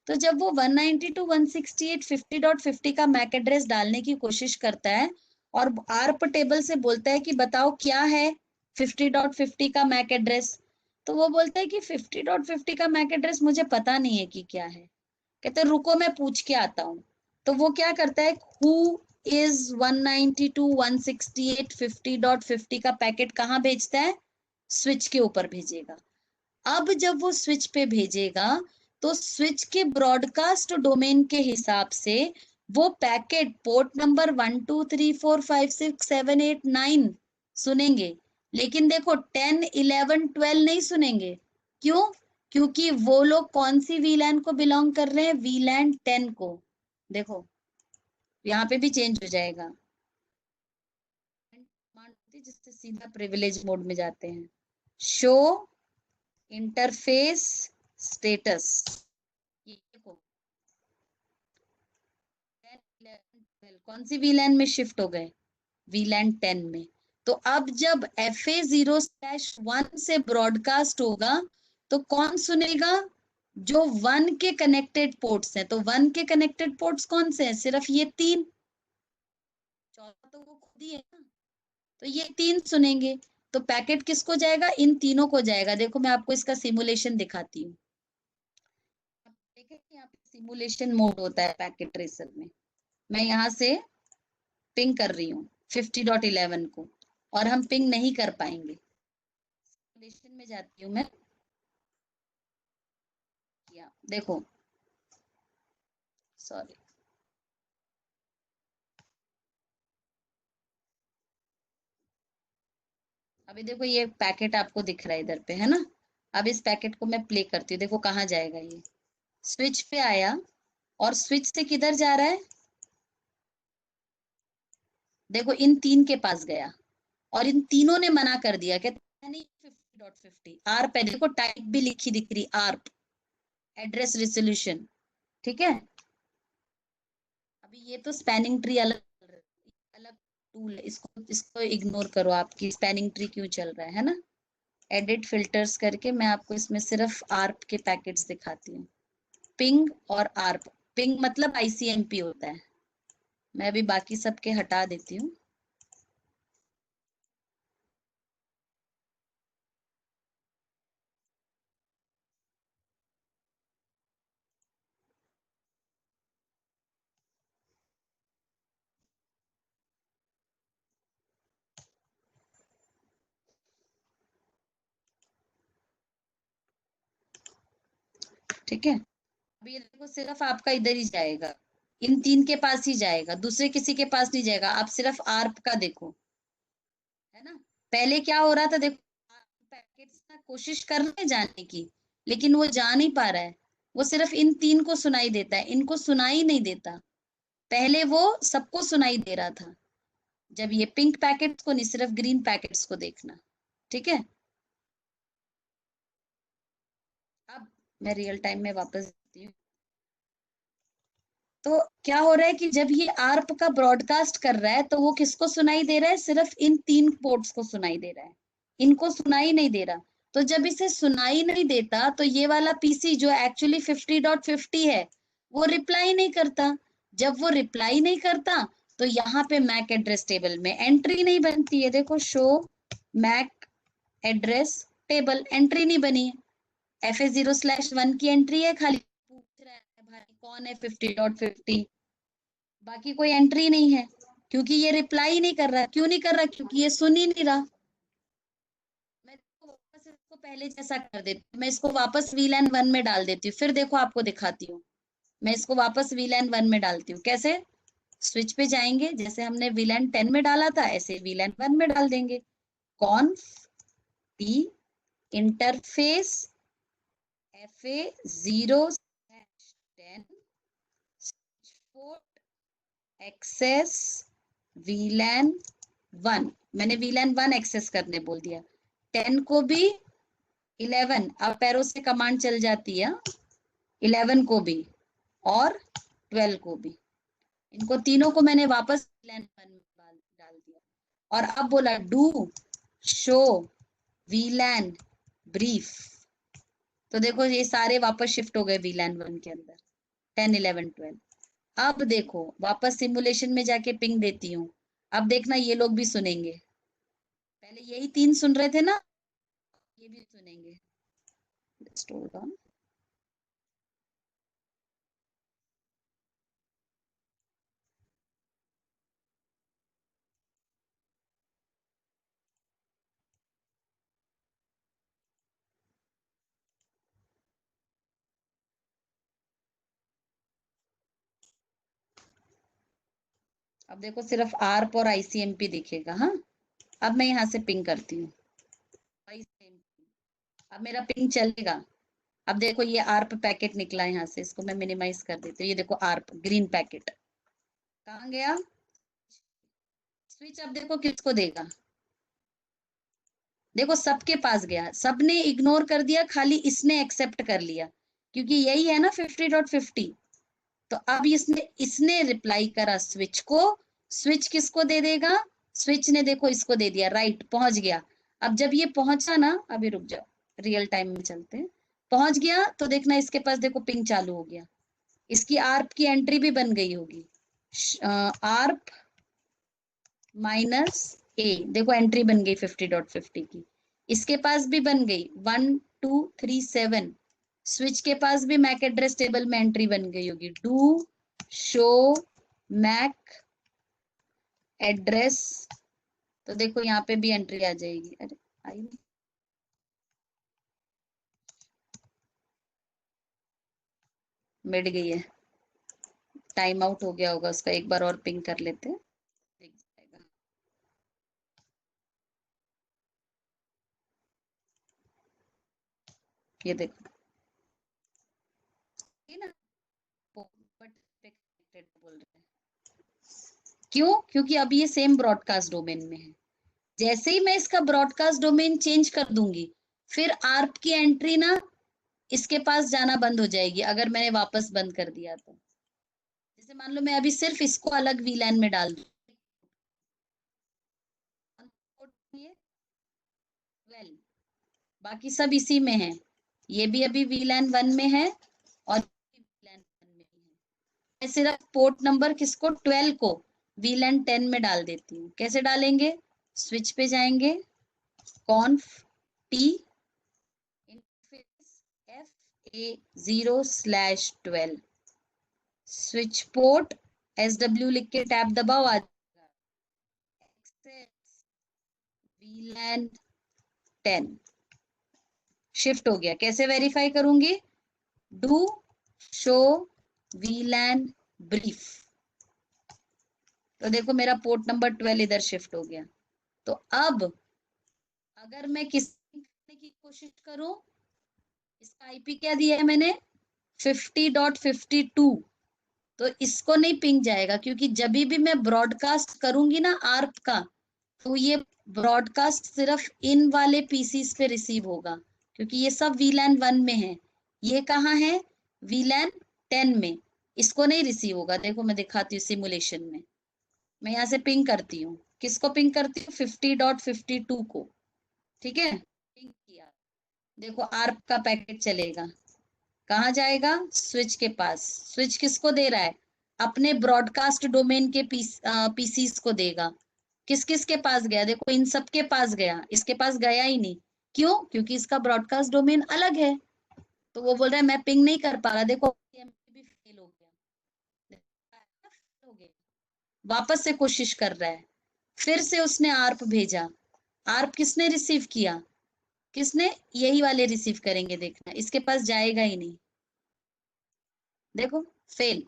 तो जब वो 192.168.50.50 का मैक एड्रेस डालने की कोशिश करता है और आर्प टेबल से बोलता है कि बताओ क्या है 50.50 का मैक एड्रेस, तो वो बोलता है कि 50.50 का मैक एड्रेस मुझे पता नहीं है कि क्या है। कहते रुको मैं पूछ के आता हूँ। तो वो क्या करता है, हु इज 192.168.50.50 का पैकेट कहाँ भेजता है, स्विच के ऊपर भेजेगा। अब जब वो स्विच पे भेजेगा तो स्विच के ब्रॉडकास्ट डोमेन के हिसाब से वो पैकेट पोर्ट नंबर 1 2 3 4 5 6 7 8 9 सुनेंगे, लेकिन देखो 10, 11, 12 नहीं सुनेंगे। क्यों, क्योंकि वो लोग कौन सी वीलैन को बिलोंग कर रहे हैं, वीलैन 10 को। देखो यहाँ पे भी चेंज हो जाएगा, जिससे सीधा प्रिविलेज मोड में जाते हैं। शो इंटरफेस स्टेटस, ये देखो 10, 11, 12 कौन सी वीलैन में शिफ्ट हो गए, वीलैन 10 में। तो अब जब FA0/1 से ब्रॉडकास्ट होगा तो कौन सुनेगा, जो 1 के कनेक्टेड पोर्ट्स हैं। तो 1 के कनेक्टेड पोर्ट्स कौन से हैं, सिर्फ ये 3, चौथा तो वो खुद ही है ना, तो ये 3 सुनेंगे। तो पैकेट किसको जाएगा, इन तीनों को जाएगा। देखो मैं आपको इसका सिमुलेशन दिखाती हूँ। देखें यहाँ पे सिमुलेशन मोड होता है पैकेट ट्रेसर में। मैं यहाँ से पिंग कर रही हूँ 50.11 को और हम पिंग नहीं कर पाएंगे। सिमुलेशन में जाती हूँ मैं। या देखो, सॉरी, अभी देखो ये पैकेट आपको दिख रहा है इधर पे, है ना। अब इस पैकेट को मैं प्ले करती हूँ, देखो कहाँ जाएगा ये। स्विच पे आया और स्विच से किधर जा रहा है, देखो इन तीन के पास गया और इन तीनों ने मना कर दिया कि नहीं 50.50 आर्प है, देखो टाइप भी लिखी दिख रही, आर्प एड्रेस रेजोल्यूशन, ठीक है। अभी ये तो स्पैनिंग ट्री अलग अलग टूल है, इसको इसको इग्नोर करो, आपकी स्पैनिंग ट्री क्यों चल रहा है ना। एडिट फिल्टर्स करके मैं आपको इसमें सिर्फ आर्प के पैकेट्स दिखाती हूँ, पिंग और आर्प। पिंग मतलब आईसीएमपी होता है। मैं अभी बाकी सबके हटा देती हूँ। ठीक है, अब ये देखो सिर्फ आपका इधर ही जाएगा, इन तीन के पास ही जाएगा, दूसरे किसी के पास नहीं जाएगा। आप सिर्फ आर्प का देखो, है ना। पहले क्या हो रहा था, देखो पैकेट्स ना कोशिश कर रहे हैं जाने की, लेकिन वो जा नहीं पा रहा है। वो सिर्फ इन तीन को सुनाई देता है, इनको सुनाई नहीं देता। पहले वो सबको सुनाई दे रहा था। जब ये पिंक पैकेट्स को नहीं, सिर्फ ग्रीन पैकेट्स को देखना, ठीक है। अब मैं रियल टाइम में वापस जाती हूँ। तो क्या हो रहा है कि जब ये आर्प का ब्रॉडकास्ट कर रहा है तो वो किसको सुनाई दे रहा है, सिर्फ इन तीन पोर्ट्स को सुनाई दे रहा है, इनको सुनाई नहीं दे रहा। तो जब इसे सुनाई नहीं देता तो ये वाला पीसी जो एक्चुअली 50.50 है वो रिप्लाई नहीं करता। जब वो रिप्लाई नहीं करता तो यहाँ पे मैक एड्रेस टेबल में एंट्री नहीं बनती है। देखो show MAC address table, entry नहीं बनी है। FA0/1 की एंट्री है, खाली पूछ रहा है भाई कौन है 50.50, बाकी कोई एंट्री नहीं है। क्योंकि ये रिप्लाई नहीं कर रहा, क्यों नहीं कर रहा, क्योंकि ये सुन ही नहीं रहा। मैं इसको वापस इसको पहले जैसा कर देती हूँ, मैं इसको वापस VLAN 1 में डाल देती हूँ, फिर देखो आपको दिखाती हूँ। मैं इसको वापस VLAN 1 में डालती हूँ, कैसे, स्विच पे जाएंगे, जैसे हमने VLAN 10 में डाला था ऐसे VLAN 1 में डाल देंगे। Conf T interface FA0/10 port access VLAN 1, मैंने VLAN 1 एक्सेस करने बोल दिया। 10 को भी 11, अब पैरों से कमांड चल जाती है, 11 को भी और 12 को भी, इनको तीनों को मैंने वापस VLAN 1 में डाल दिया। और अब बोला डू शो VLAN ब्रीफ, तो देखो ये सारे वापस शिफ्ट हो गए VLAN 1 के अंदर, 10 11 12। अब देखो वापस सिमुलेशन में जाके पिंग देती हूँ, अब देखना ये लोग भी सुनेंगे। पहले यही तीन सुन रहे थे ना, ये भी सुनेंगे। hold on। अब देखो सिर्फ आर्प और आईसीएमपी दिखेगा। हाँ, अब मैं यहाँ से पिंग करती हूँ ICMP। अब मेरा पिंग चलेगा। अब देखो ये आर्प पैकेट निकला यहाँ से, इसको मैं मिनिमाइज कर देती हूँ। ये देखो आर्प ग्रीन पैकेट कहाँ गया, स्विच अब देखो किसको देगा, देखो सबके पास गया, सबने इग्नोर कर दिया, खाली इसने एक्सेप्ट कर लिया, क्योंकि यही है ना 50.50। तो अब इसने इसने रिप्लाई करा स्विच को, स्विच किसको दे देगा, स्विच ने देखो इसको दे दिया, राइट पहुंच गया। अब जब ये पहुंचा ना, अभी रुक जाओ, रियल टाइम में चलते हैं। पहुंच गया तो देखना इसके पास देखो पिंग चालू हो गया, इसकी आर्प की एंट्री भी बन गई होगी, आर्प -A, देखो एंट्री बन गई 50.50 की। इसके पास भी बन गई 1237, स्विच के पास भी मैक एड्रेस टेबल में एंट्री बन गई होगी, डू शो मैक एड्रेस, तो देखो यहाँ पे भी एंट्री आ जाएगी। अरे आई नहीं, मिट गई है, टाइम आउट हो गया होगा उसका, एक बार और पिंग कर लेते हैं, दिख जाएगा। ये देखो ये ना, बट कनेक्टेड बोल रहे हैं, क्यों? क्योंकि अभी ये सेम ब्रॉडकास्ट डोमेन में है। जैसे ही मैं इसका ब्रॉडकास्ट डोमेन चेंज कर दूंगी, फिर आर्प की एंट्री ना इसके पास जाना बंद हो जाएगी, अगर मैंने वापस बंद कर दिया तो। जैसे मान लो मैं अभी सिर्फ इसको अलग वीलैन में डाल दूं, 12, बाकी सब इसी में है, ये भी अभी वीलैन 1 में है और वीलैन 1 में है। मैं सिर्फ पोर्ट नंबर किसको, 12 को वीलैन 10 में डाल देती हूँ। कैसे डालेंगे? स्विच पे जाएंगे, conf T FA0/12 switch port SW लिख के टैब दबाओ, आ जाएगा VLAN 10 शिफ्ट हो गया। कैसे वेरीफाई करूंगी? डू शो VLAN ब्रीफ, तो देखो मेरा पोर्ट नंबर 12 इधर शिफ्ट हो गया। तो अब अगर मैं किसी करने की कोशिश करूं, इसका आईपी क्या दिया है मैंने, 50.52, तो इसको नहीं पिंग जाएगा, क्योंकि जब भी मैं ब्रॉडकास्ट करूंगी ना आर्प का, तो ये ब्रॉडकास्ट सिर्फ इन वाले पीसीस पे रिसीव होगा, क्योंकि ये सब वीलैन 1 में है। ये कहाँ है? वीलैन 10 में। इसको नहीं रिसीव होगा। देखो मैं दिखाती हूँ सिमुलेशन में, मैं यहाँ से पिंग करती हूँ। किसको पिंग करती हूँ? 50.52 को। ठीक है, पिंग किया। देखो आर्प का पैकेट चलेगा, कहाँ जाएगा? स्विच के पास। स्विच किसको दे रहा है? अपने ब्रॉडकास्ट डोमेन के पीसीस को देगा। किस किस के पास गया? देखो इन सब के पास गया, इसके पास गया ही नहीं। क्यों? क्योंकि इसका ब्रॉडकास्ट डोमेन अलग है। तो वो बोल रहा है मैं पिंग नहीं कर पा रहा। देखो भी फेल हो गया, वापस से कोशिश कर रहा है। फिर से उसने आर्प भेजा। आर्प किसने रिसीव किया? किसने? यही वाले रिसीव करेंगे, देखना इसके पास जाएगा ही नहीं। देखो फेल,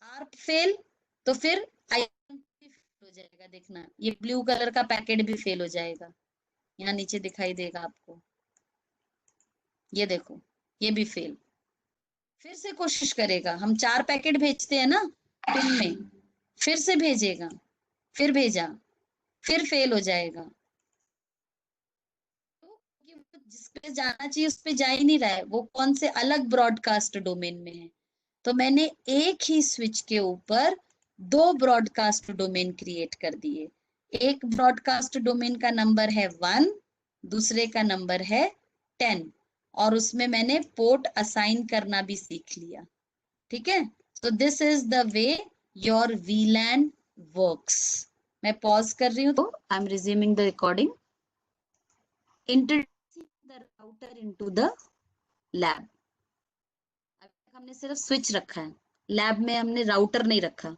आर्प फेल, तो फिर हो जाएगा। देखना ये ब्लू कलर का पैकेट भी फेल हो जाएगा, यहाँ नीचे दिखाई देगा आपको। ये देखो ये भी फेल। फिर से कोशिश करेगा, हम 4 पैकेट भेजते हैं ना पिन में, फिर से भेजेगा, फिर भेजा, फिर फेल हो जाएगा। तो जिस पे जाना चाहिए उस पे जा ही नहीं रहा है, वो कौन से अलग ब्रॉडकास्ट डोमेन में है। तो मैंने एक ही स्विच के ऊपर 2 ब्रॉडकास्ट डोमेन क्रिएट कर दिए। एक ब्रॉडकास्ट डोमेन का नंबर है 1, दूसरे का नंबर है 10, और उसमें मैंने पोर्ट असाइन करना भी सीख लिया। ठीक है, so this is the way your VLAN works. मैं पॉज कर रही हूँ, तो I am resuming the recording. Introducing the router into the lab. हमने सिर्फ स्विच रखा है, लैब में हमने राउटर नहीं रखा।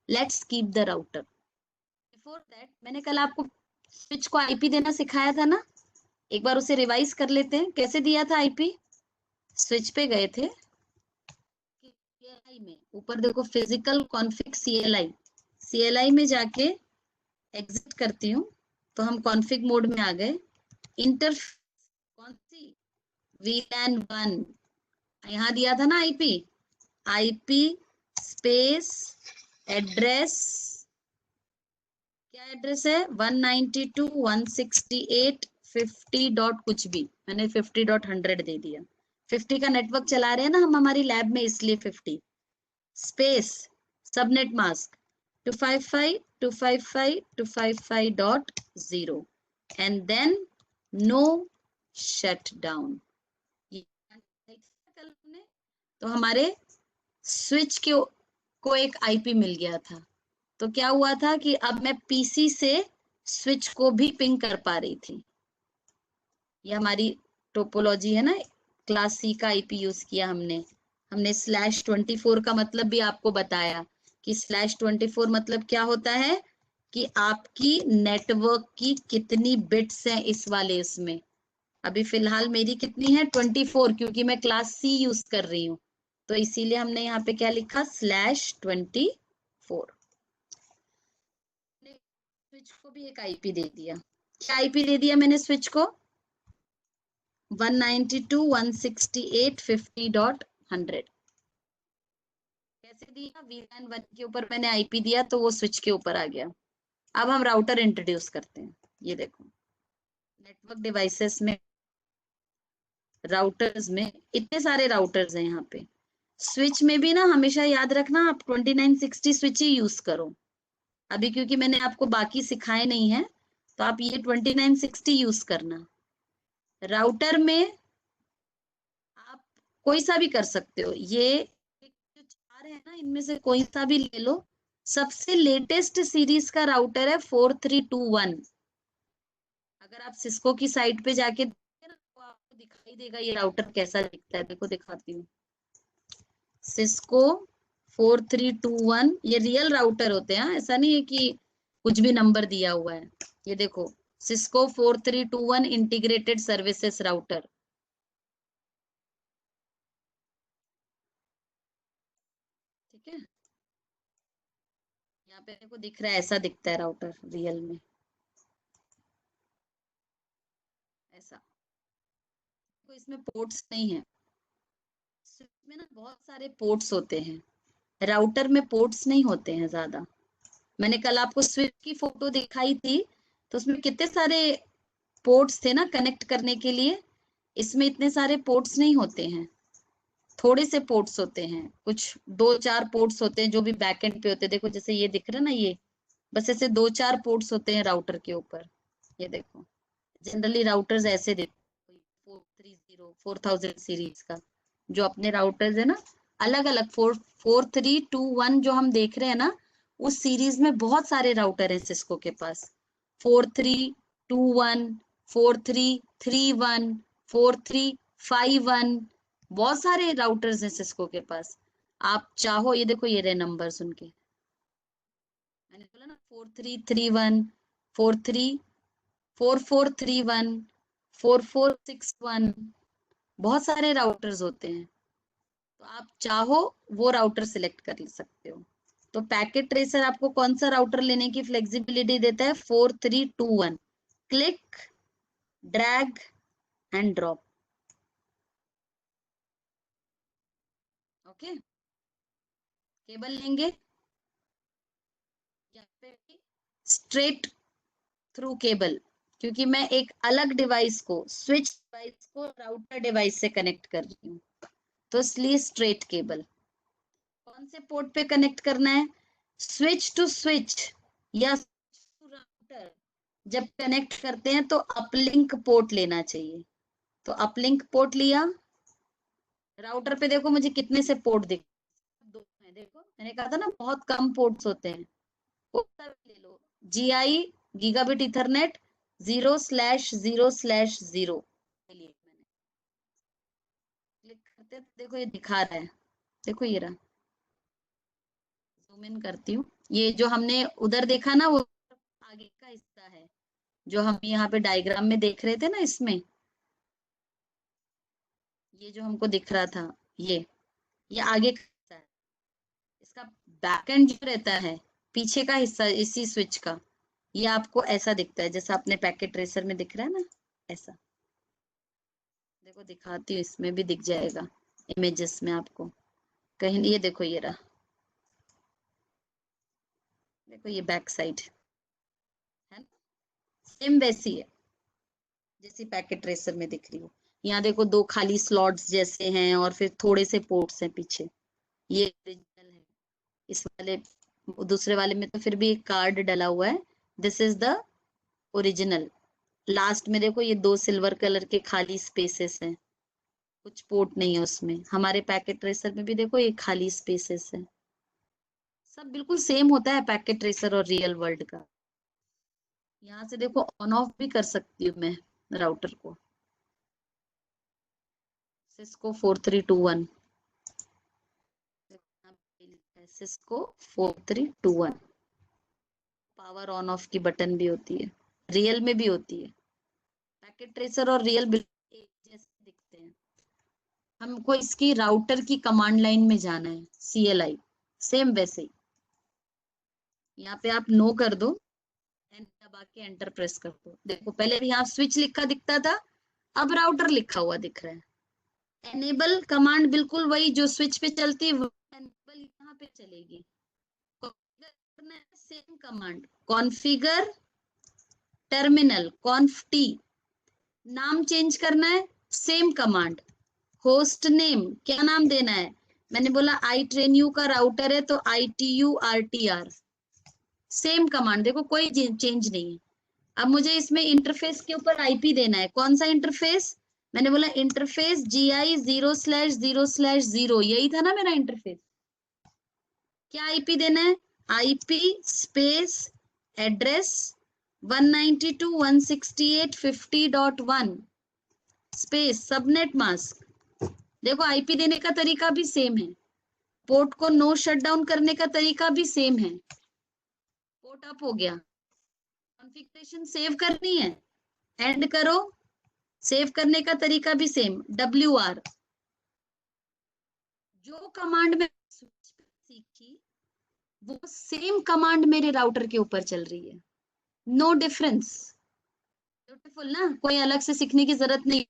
Let's keep the router. Before that मैंने कल आपको स्विच को आईपी देना सिखाया था ना, एक बार उसे रिवाइज कर लेते हैं। कैसे दिया था आईपी? स्विच पे गए थे, CLI में ऊपर देखो फिजिकल कॉन्फिग CLI में जाके एग्जिट करती हूँ, तो हम कॉन्फिग मोड में आ गए। इंटर कौन सी? VLAN 1, यहाँ दिया था ना आईपी स्पेस एड्रेस, क्या एड्रेस है? 192.168.50 डॉट कुछ भी, मैंने 50.100 दे दिया। 50 का नेटवर्क चला रहे हैं ना हम हमारी लैब में, इसलिए 50 space subnet mask 255.255.255.0 and then no shut down. तो हमारे स्विच को एक आईपी मिल गया था। तो क्या हुआ था कि अब मैं पीसी से स्विच को भी पिंग कर पा रही थी। ये हमारी टोपोलॉजी है ना, क्लास सी का आईपी यूज किया हमने। /24 का मतलब भी आपको बताया कि /24 मतलब क्या होता है, कि आपकी नेटवर्क की कितनी बिट्स हैं इस वाले इसमें। अभी फिलहाल मेरी कितनी है? 24, क्योंकि मैं क्लास सी यूज कर रही हूँ। तो इसीलिए हमने यहाँ पे क्या लिखा, /24। स्विच को भी एक आईपी दे दिया। क्या आईपी दे दिया मैंने स्विच को? 192.168.50.100। कैसे दिया? VLAN 1 के ऊपर मैंने आईपी दिया तो वो स्विच के ऊपर आ गया। अब हम राउटर इंट्रोड्यूस करते हैं। ये देखो, नेटवर्क डिवाइसेस में, राउटर्स में इतने सारे राउटर्स हैं यहाँ पे। स्विच में भी ना हमेशा याद रखना आप 2960 स्विच ही यूज करो। अभी क्योंकि मैंने आपको बाकी सिखाए नहीं है, तो आप ये 2960 यूज करना। राउटर में आप कोई सा भी कर सकते हो। ये जो चार है ना, इनमें से कोई सा भी ले लो। सबसे लेटेस्ट सीरीज का राउटर है 4321। अगर आप सिस्को की साइट पे जाके देखोगे ना, तो आपको दिखाई देगा ये राउटर कैसा दिखता है। देखो दिखाती हूँ, सिस्को 4321। ये रियल राउटर होते हैं, ऐसा नहीं है कि कुछ भी नंबर दिया हुआ है। ये देखो, सिस्को 4321 इंटीग्रेटेड सर्विसेज राउटर। ठीक है, यहाँ पे देखो दिख रहा है, ऐसा दिखता है राउटर रियल में, ऐसा। तो इसमें पोर्ट्स नहीं है। स्विच में ना बहुत सारे पोर्ट्स होते हैं, राउटर में पोर्ट्स नहीं होते हैं ज्यादा। मैंने कल आपको स्विच की फोटो दिखाई थी, तो उसमें कितने सारे पोर्ट्स थे ना कनेक्ट करने के लिए। इसमें इतने सारे पोर्ट्स नहीं होते हैं, थोड़े से पोर्ट्स होते हैं, कुछ 2-4 पोर्ट्स होते हैं जो भी बैकएंड पे होते हैं। देखो जैसे ये दिख रहा है ना, ये बस ऐसे 2-4 पोर्ट्स होते हैं राउटर के ऊपर। ये देखो, जनरली राउटर्स ऐसे देते हैं, 430 4000 सीरीज का जो अपने राउटर्स है ना, अलग अलग 4321 जो हम देख रहे हैं ना, उस सीरीज में बहुत सारे राउटर हैं सिस्को के पास। 4321, 4331, 4351, बहुत सारे राउटर्स हैं सिस्को के पास। आप चाहो, ये देखो ये रहे नंबर्स उनके, मैंने बोला ना 4331, 4431, 4461, बहुत सारे राउटर्स होते हैं। तो आप चाहो वो राउटर सिलेक्ट कर सकते हो। तो पैकेट ट्रेसर आपको कौन सा राउटर लेने की फ्लेक्सिबिलिटी देता है? 4321। Click, drag and drop. Okay, cable लेंगे यहाँ पे स्ट्रेट थ्रू केबल, क्योंकि मैं एक अलग डिवाइस को, स्विच डिवाइस को राउटर डिवाइस से कनेक्ट कर रही हूँ, तो इसलिए स्ट्रेट केबल। कौन से पोर्ट पे कनेक्ट करना है? स्विच टू स्विच या राउटर जब कनेक्ट करते हैं तो अपलिंक पोर्ट लेना चाहिए। तो अपलिंक पोर्ट लिया। राउटर पे देखो मुझे कितने से पोर्ट दिख, दो है। देखो मैंने कहा था ना बहुत कम पोर्ट्स होते हैं। कोई सा भी ले लो, GI गीगाबिट इथरनेट 0/0/0 लिए मैंने क्लिक करते हैं, तो देखो ये दिखा रहा है। देखो ये रहा, जूम इन करती हूँ। ये जो हमने उधर देखा ना, वो आगे का हिस्सा है जो हम यहाँ पे डायग्राम में देख रहे थे ना, इसमें ये जो हमको दिख रहा था, ये आगे का हिस्सा है। इसका बैकएंड जो रहता है, पीछे का हिस्सा इसी स्विच का, ये आपको ऐसा दिखता है जैसा अपने पैकेट ट्रेसर में दिख रहा है ना, ऐसा। देखो दिखाती हूँ, इसमें भी दिख जाएगा इमेजेस में आपको कहीं। ये देखो ये रहा, देखो ये बैक साइड है ना, सेम वैसी है जैसी पैकेट ट्रेसर में दिख रही हो। यहाँ देखो दो खाली स्लॉट्स जैसे हैं और फिर थोड़े से पोर्ट्स हैं पीछे। ये ओरिजिनल है। इस वाले, दूसरे वाले में तो फिर भी एक कार्ड डला हुआ है, this is the original. Last में देखो ये दो सिल्वर कलर के खाली स्पेसेस हैं, कुछ पोर्ट नहीं है उसमें। हमारे पैकेट ट्रेसर में भी देखो ये खाली स्पेसेस है। सब बिल्कुल सेम होता है पैकेट ट्रेसर और रियल वर्ल्ड का। यहाँ से देखो ऑन ऑफ भी कर सकती हूँ मैं राउटर को। Cisco 4321, Cisco 4321। Power on off की बटन भी होती है, रियल में भी होती है। पैकेट ट्रेसर और रियल बिल्कुल एक जैसे दिखते हैं। हमको इसकी राउटर की कमांड लाइन में जाना है, CLI, सेम वैसे ही। यहाँ पे आप नो कर दो, दबा के एंटर प्रेस कर दो। देखो पहले भी यहाँ स्विच लिखा दिखता था, अब राउटर लिखा हुआ दिख रहा है। एनेबल कमांड बिल्कुल वही जो स्विच पे चलती है, एनेबल यहाँ पे चलेगी। करना है same command, configure terminal, कॉन्फ T. नाम चेंज करना है, सेम कमांड। होस्ट नेम क्या नाम देना है, मैंने बोला iTrainu का राउटर है तो ITU-RTR, सेम कमांड। देखो कोई चेंज नहीं है। अब मुझे इसमें इंटरफेस के ऊपर IP देना है, कौन सा इंटरफेस, मैंने बोला इंटरफेस GI 0/0/0, यही था ना मेरा इंटरफेस। क्या IP देना है, IP space address 192.168.50.1 space subnet mask. देखो IP देने का तरीका भी सेम है, पोर्ट को नो शट डाउन करने का तरीका भी सेम है। पोर्ट अप हो गया, कॉन्फ़िगरेशन सेव करनी है, एंड करो, सेव करने का तरीका भी सेम, WR। जो कमांड में सीखी वो सेम कमांड मेरे राउटर के ऊपर चल रही है, नो डिफरेंस। ब्यूटीफुल ना, कोई अलग से सीखने की जरूरत नहीं,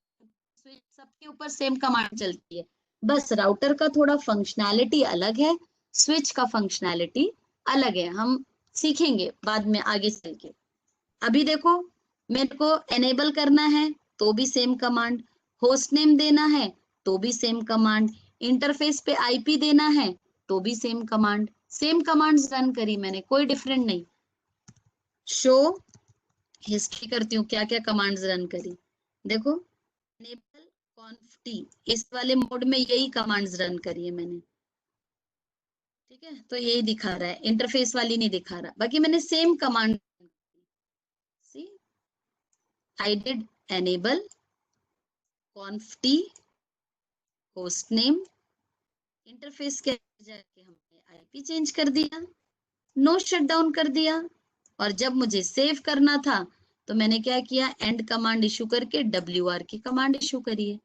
सबके ऊपर सेम कमांड चलती है। बस राउटर का थोड़ा फंक्शनैलिटी अलग है, स्विच का फंक्शनैलिटी अलग है, हम सीखेंगे बाद में आगे चल के। अभी देखो मेरे को एनेबल करना है तो भी सेम कमांड, होस्ट नेम देना है तो भी सेम कमांड, इंटरफेस पे IP देना है तो भी same command, same commands run करी मैंने, कोई डिफरेंट नहीं। शो हिस्ट्री करती हूँ क्या क्या कमांड्स रन करी। देखो enable conf t, इस वाले मोड में यही कमांड्स रन करी है मैंने, ठीक है, तो यही दिखा रहा है, इंटरफेस वाली नहीं दिखा रहा, बाकी मैंने same command. See I did enable conf t host name, interface के जाके हमने IP चेंज कर दिया, नो शट डाउन कर दिया, और जब मुझे सेव करना था तो मैंने क्या किया, एंड कमांड इशू करके WR की कमांड इशू करी है।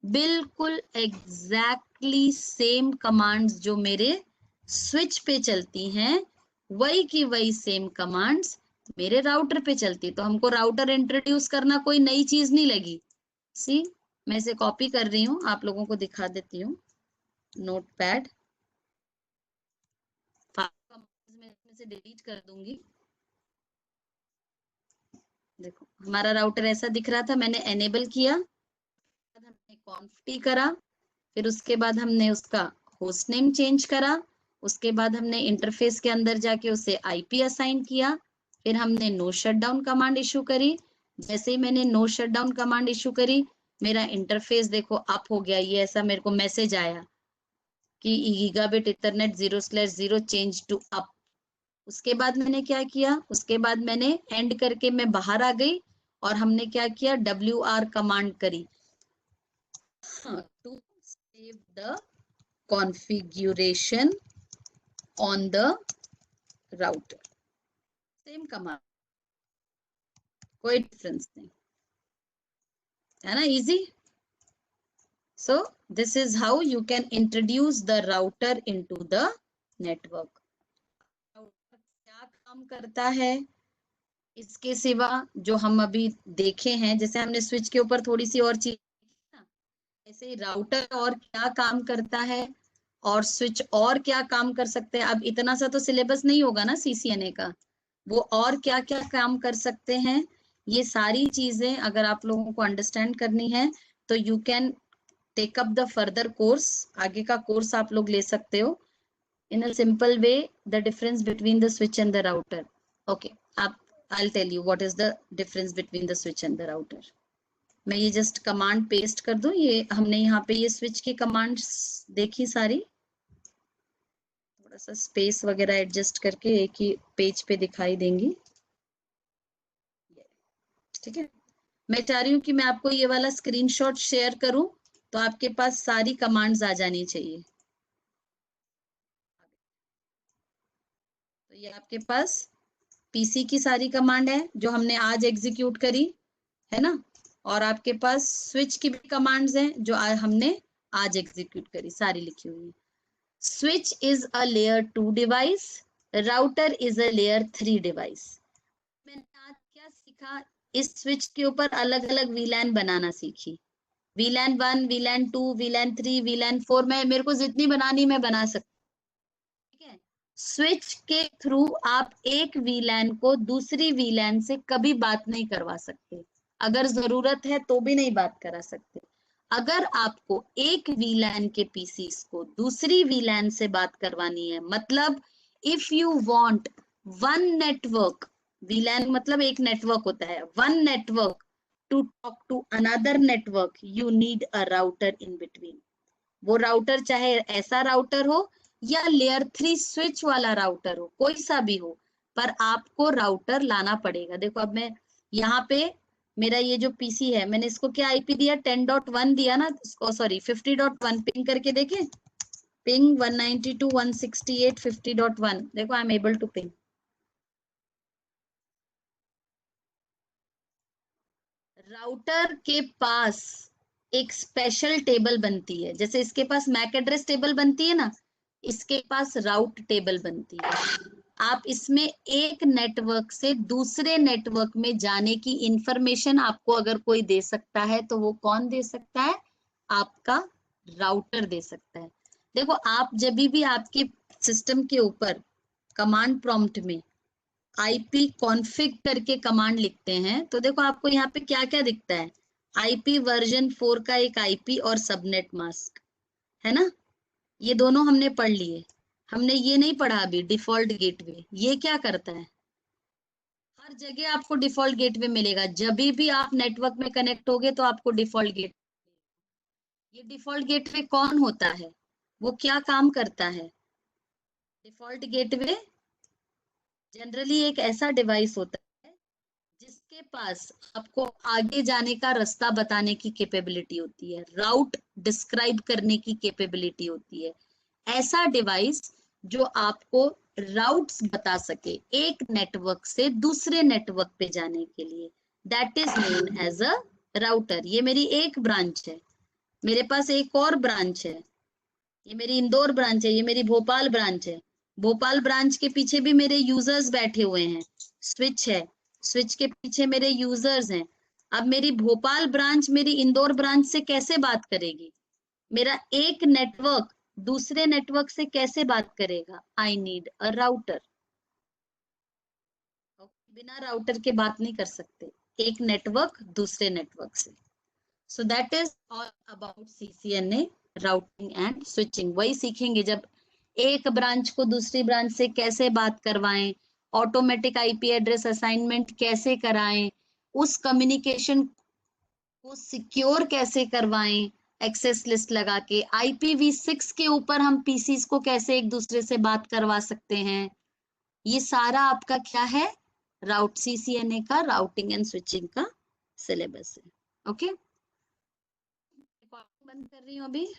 बिल्कुल एग्जैक्टली सेम कमांड्स जो मेरे स्विच पे चलती हैं, वही की वही सेम कमांड्स मेरे राउटर पे चलती। तो हमको राउटर इंट्रोड्यूस करना कोई नई चीज नहीं लगी। सी मैं इसे कॉपी कर रही हूँ, आप लोगों को दिखा देती हूँ, नोटपैड में से डिलीट कर दूंगी। देखो हमारा राउटर ऐसा दिख रहा था, मैंने एनेबल किया, हमने कॉन्फ टी करा, फिर उसके बाद हमने उसका होस्ट नेम चेंज करा, उसके बाद हमने इंटरफेस के अंदर जाके उसे IP असाइन किया, फिर हमने no shut down command issue करी। जैसे ही मैंने no shut down command issue करी, मेरा इंटरफेस देखो अप हो गया, ये ऐसा मेरे को मैसेज आया कि gigabit ethernet 0/0 change to up. उसके बाद मैंने क्या किया, उसके बाद मैंने एंड करके मैं बाहर आ गई और हमने क्या किया, WR कमांड करी to save the configuration on the router, same command, कोई डिफरेंस नहीं है ना, easy. So this is how you can introduce the router into the network. Router क्या काम करता है, इसके सिवा जो हम अभी देखे हैं, जैसे हमने स्विच के ऊपर थोड़ी सी और चीज, ऐसे ही राउटर और क्या काम करता है और स्विच और क्या काम कर सकते हैं। अब इतना सा तो सिलेबस नहीं होगा ना CCNA का, वो और क्या क्या काम कर सकते हैं, ये सारी चीजें अगर आप लोगों को अंडरस्टैंड करनी है तो you can take up the further course, आगे का कोर्स आप लोग ले सकते हो, in a simple way the difference between the switch and the router. Okay, I'll tell you what is the difference between the switch and the router. मैं ये जस्ट कमांड पेस्ट कर दूं, ये हमने यहाँ पे ये स्विच की कमांड्स देखी सारी, थोड़ा सा स्पेस वगैरह एडजस्ट करके एक ही पेज पे दिखाई देंगी, ठीक है। मैं चाह रही हूँ कि मैं आपको ये वाला स्क्रीनशॉट शेयर करूं तो आपके पास सारी कमांड्स आ जानी चाहिए। तो ये आपके पास PC की सारी कमांड है जो हमने आज एग्जीक्यूट करी है ना, और आपके पास स्विच की भी कमांड्स हैं जो हमने आज एग्जीक्यूट करी, सारी लिखी हुई है। Switch is a layer 2 device, router is a layer 3 device. मैंने आज क्या सीखा, इस स्विच के ऊपर अलग अलग वीलैन बनाना सीखी। वीलैन 1, वीलैन 2, वीलैन 3, वीलैन 4, मैं मेरे को जितनी बनानी मैं बना सकती, ठीक है। स्विच के थ्रू आप एक वीलैन को दूसरी वीलैन से कभी बात नहीं करवा सकते, अगर जरूरत है तो भी नहीं बात करा सकते। अगर आपको एक वीलैन के पीसीस को दूसरी वीलैन से बात करवानी है, मतलब if you want one network, VLAN मतलब एक नेटवर्क होता है, one network to talk to another network, you need a router in between. वो राउटर चाहे ऐसा राउटर हो या लेयर 3 स्विच वाला राउटर हो, कोई सा भी हो, पर आपको राउटर लाना पड़ेगा। देखो अब मैं यहाँ पे मेरा ये जो पीसी है, मैंने इसको क्या आईपी दिया, 10.1 दिया ना, सॉरी 50.1, पिंग करके देखे, पिंग 192.168.50.1, देखो I am able to ping. Router के पास एक स्पेशल टेबल बनती है, जैसे इसके पास मैक एड्रेस टेबल बनती है ना, इसके पास राउट टेबल बनती है। आप इसमें एक नेटवर्क से दूसरे नेटवर्क में जाने की इंफॉर्मेशन आपको अगर कोई दे सकता है तो वो कौन दे सकता है, आपका राउटर दे सकता है। देखो आप जब भी आपके सिस्टम के ऊपर कमांड प्रॉम्प्ट में आईपी कॉन्फ़िग करके कमांड लिखते हैं, तो देखो आपको यहाँ पे क्या क्या दिखता है, आईपी वर्जन 4 का एक आईपी और सबनेट मास्क, है ना, ये दोनों हमने पढ़ लिए। हमने ये नहीं पढ़ा अभी डिफॉल्ट गेटवे, ये क्या करता है, हर जगह आपको डिफॉल्ट गेटवे मिलेगा, जब भी आप नेटवर्क में कनेक्ट होगे तो आपको डिफॉल्ट गेट, ये डिफॉल्ट गेटवे कौन होता है, वो क्या काम करता है। डिफॉल्ट गेटवे जनरली एक ऐसा डिवाइस होता है जिसके पास आपको आगे जाने का रास्ता बताने की कैपेबिलिटी होती है, राउट डिस्क्राइब करने की कैपेबिलिटी होती है। ऐसा डिवाइस जो आपको राउट्स बता सके एक नेटवर्क से दूसरे नेटवर्क पे जाने के लिए, that is known as a router. ये मेरी एक ब्रांच है, मेरे पास एक और ब्रांच है, ये मेरी इंदौर ब्रांच है, ये मेरी भोपाल ब्रांच है। भोपाल ब्रांच के पीछे भी मेरे यूजर्स बैठे हुए हैं, स्विच है, स्विच के पीछे मेरे यूजर्स हैं। अब मेरी भोपाल ब्रांच मेरी इंदौर ब्रांच से कैसे बात करेगी, मेरा एक नेटवर्क दूसरे नेटवर्क से कैसे बात करेगा, आई नीड अ राउटर। बिना राउटर के बात नहीं कर सकते एक नेटवर्क दूसरे नेटवर्क से। So that is all about CCNA, routing and switching. वही सीखेंगे जब एक ब्रांच को दूसरी ब्रांच से कैसे बात करवाएं, ऑटोमेटिक आईपी एड्रेस असाइनमेंट कैसे कराएं, उस कम्युनिकेशन को सिक्योर कैसे करवाएं, एक्सेस लिस्ट लगा के IPv6 के ऊपर हम पीसीस को कैसे एक दूसरे से बात करवा सकते हैं, ये सारा आपका क्या है, राउट CCNA का राउटिंग एंड स्विचिंग का सिलेबस है। ओके, बंद कर रही हूँ अभी।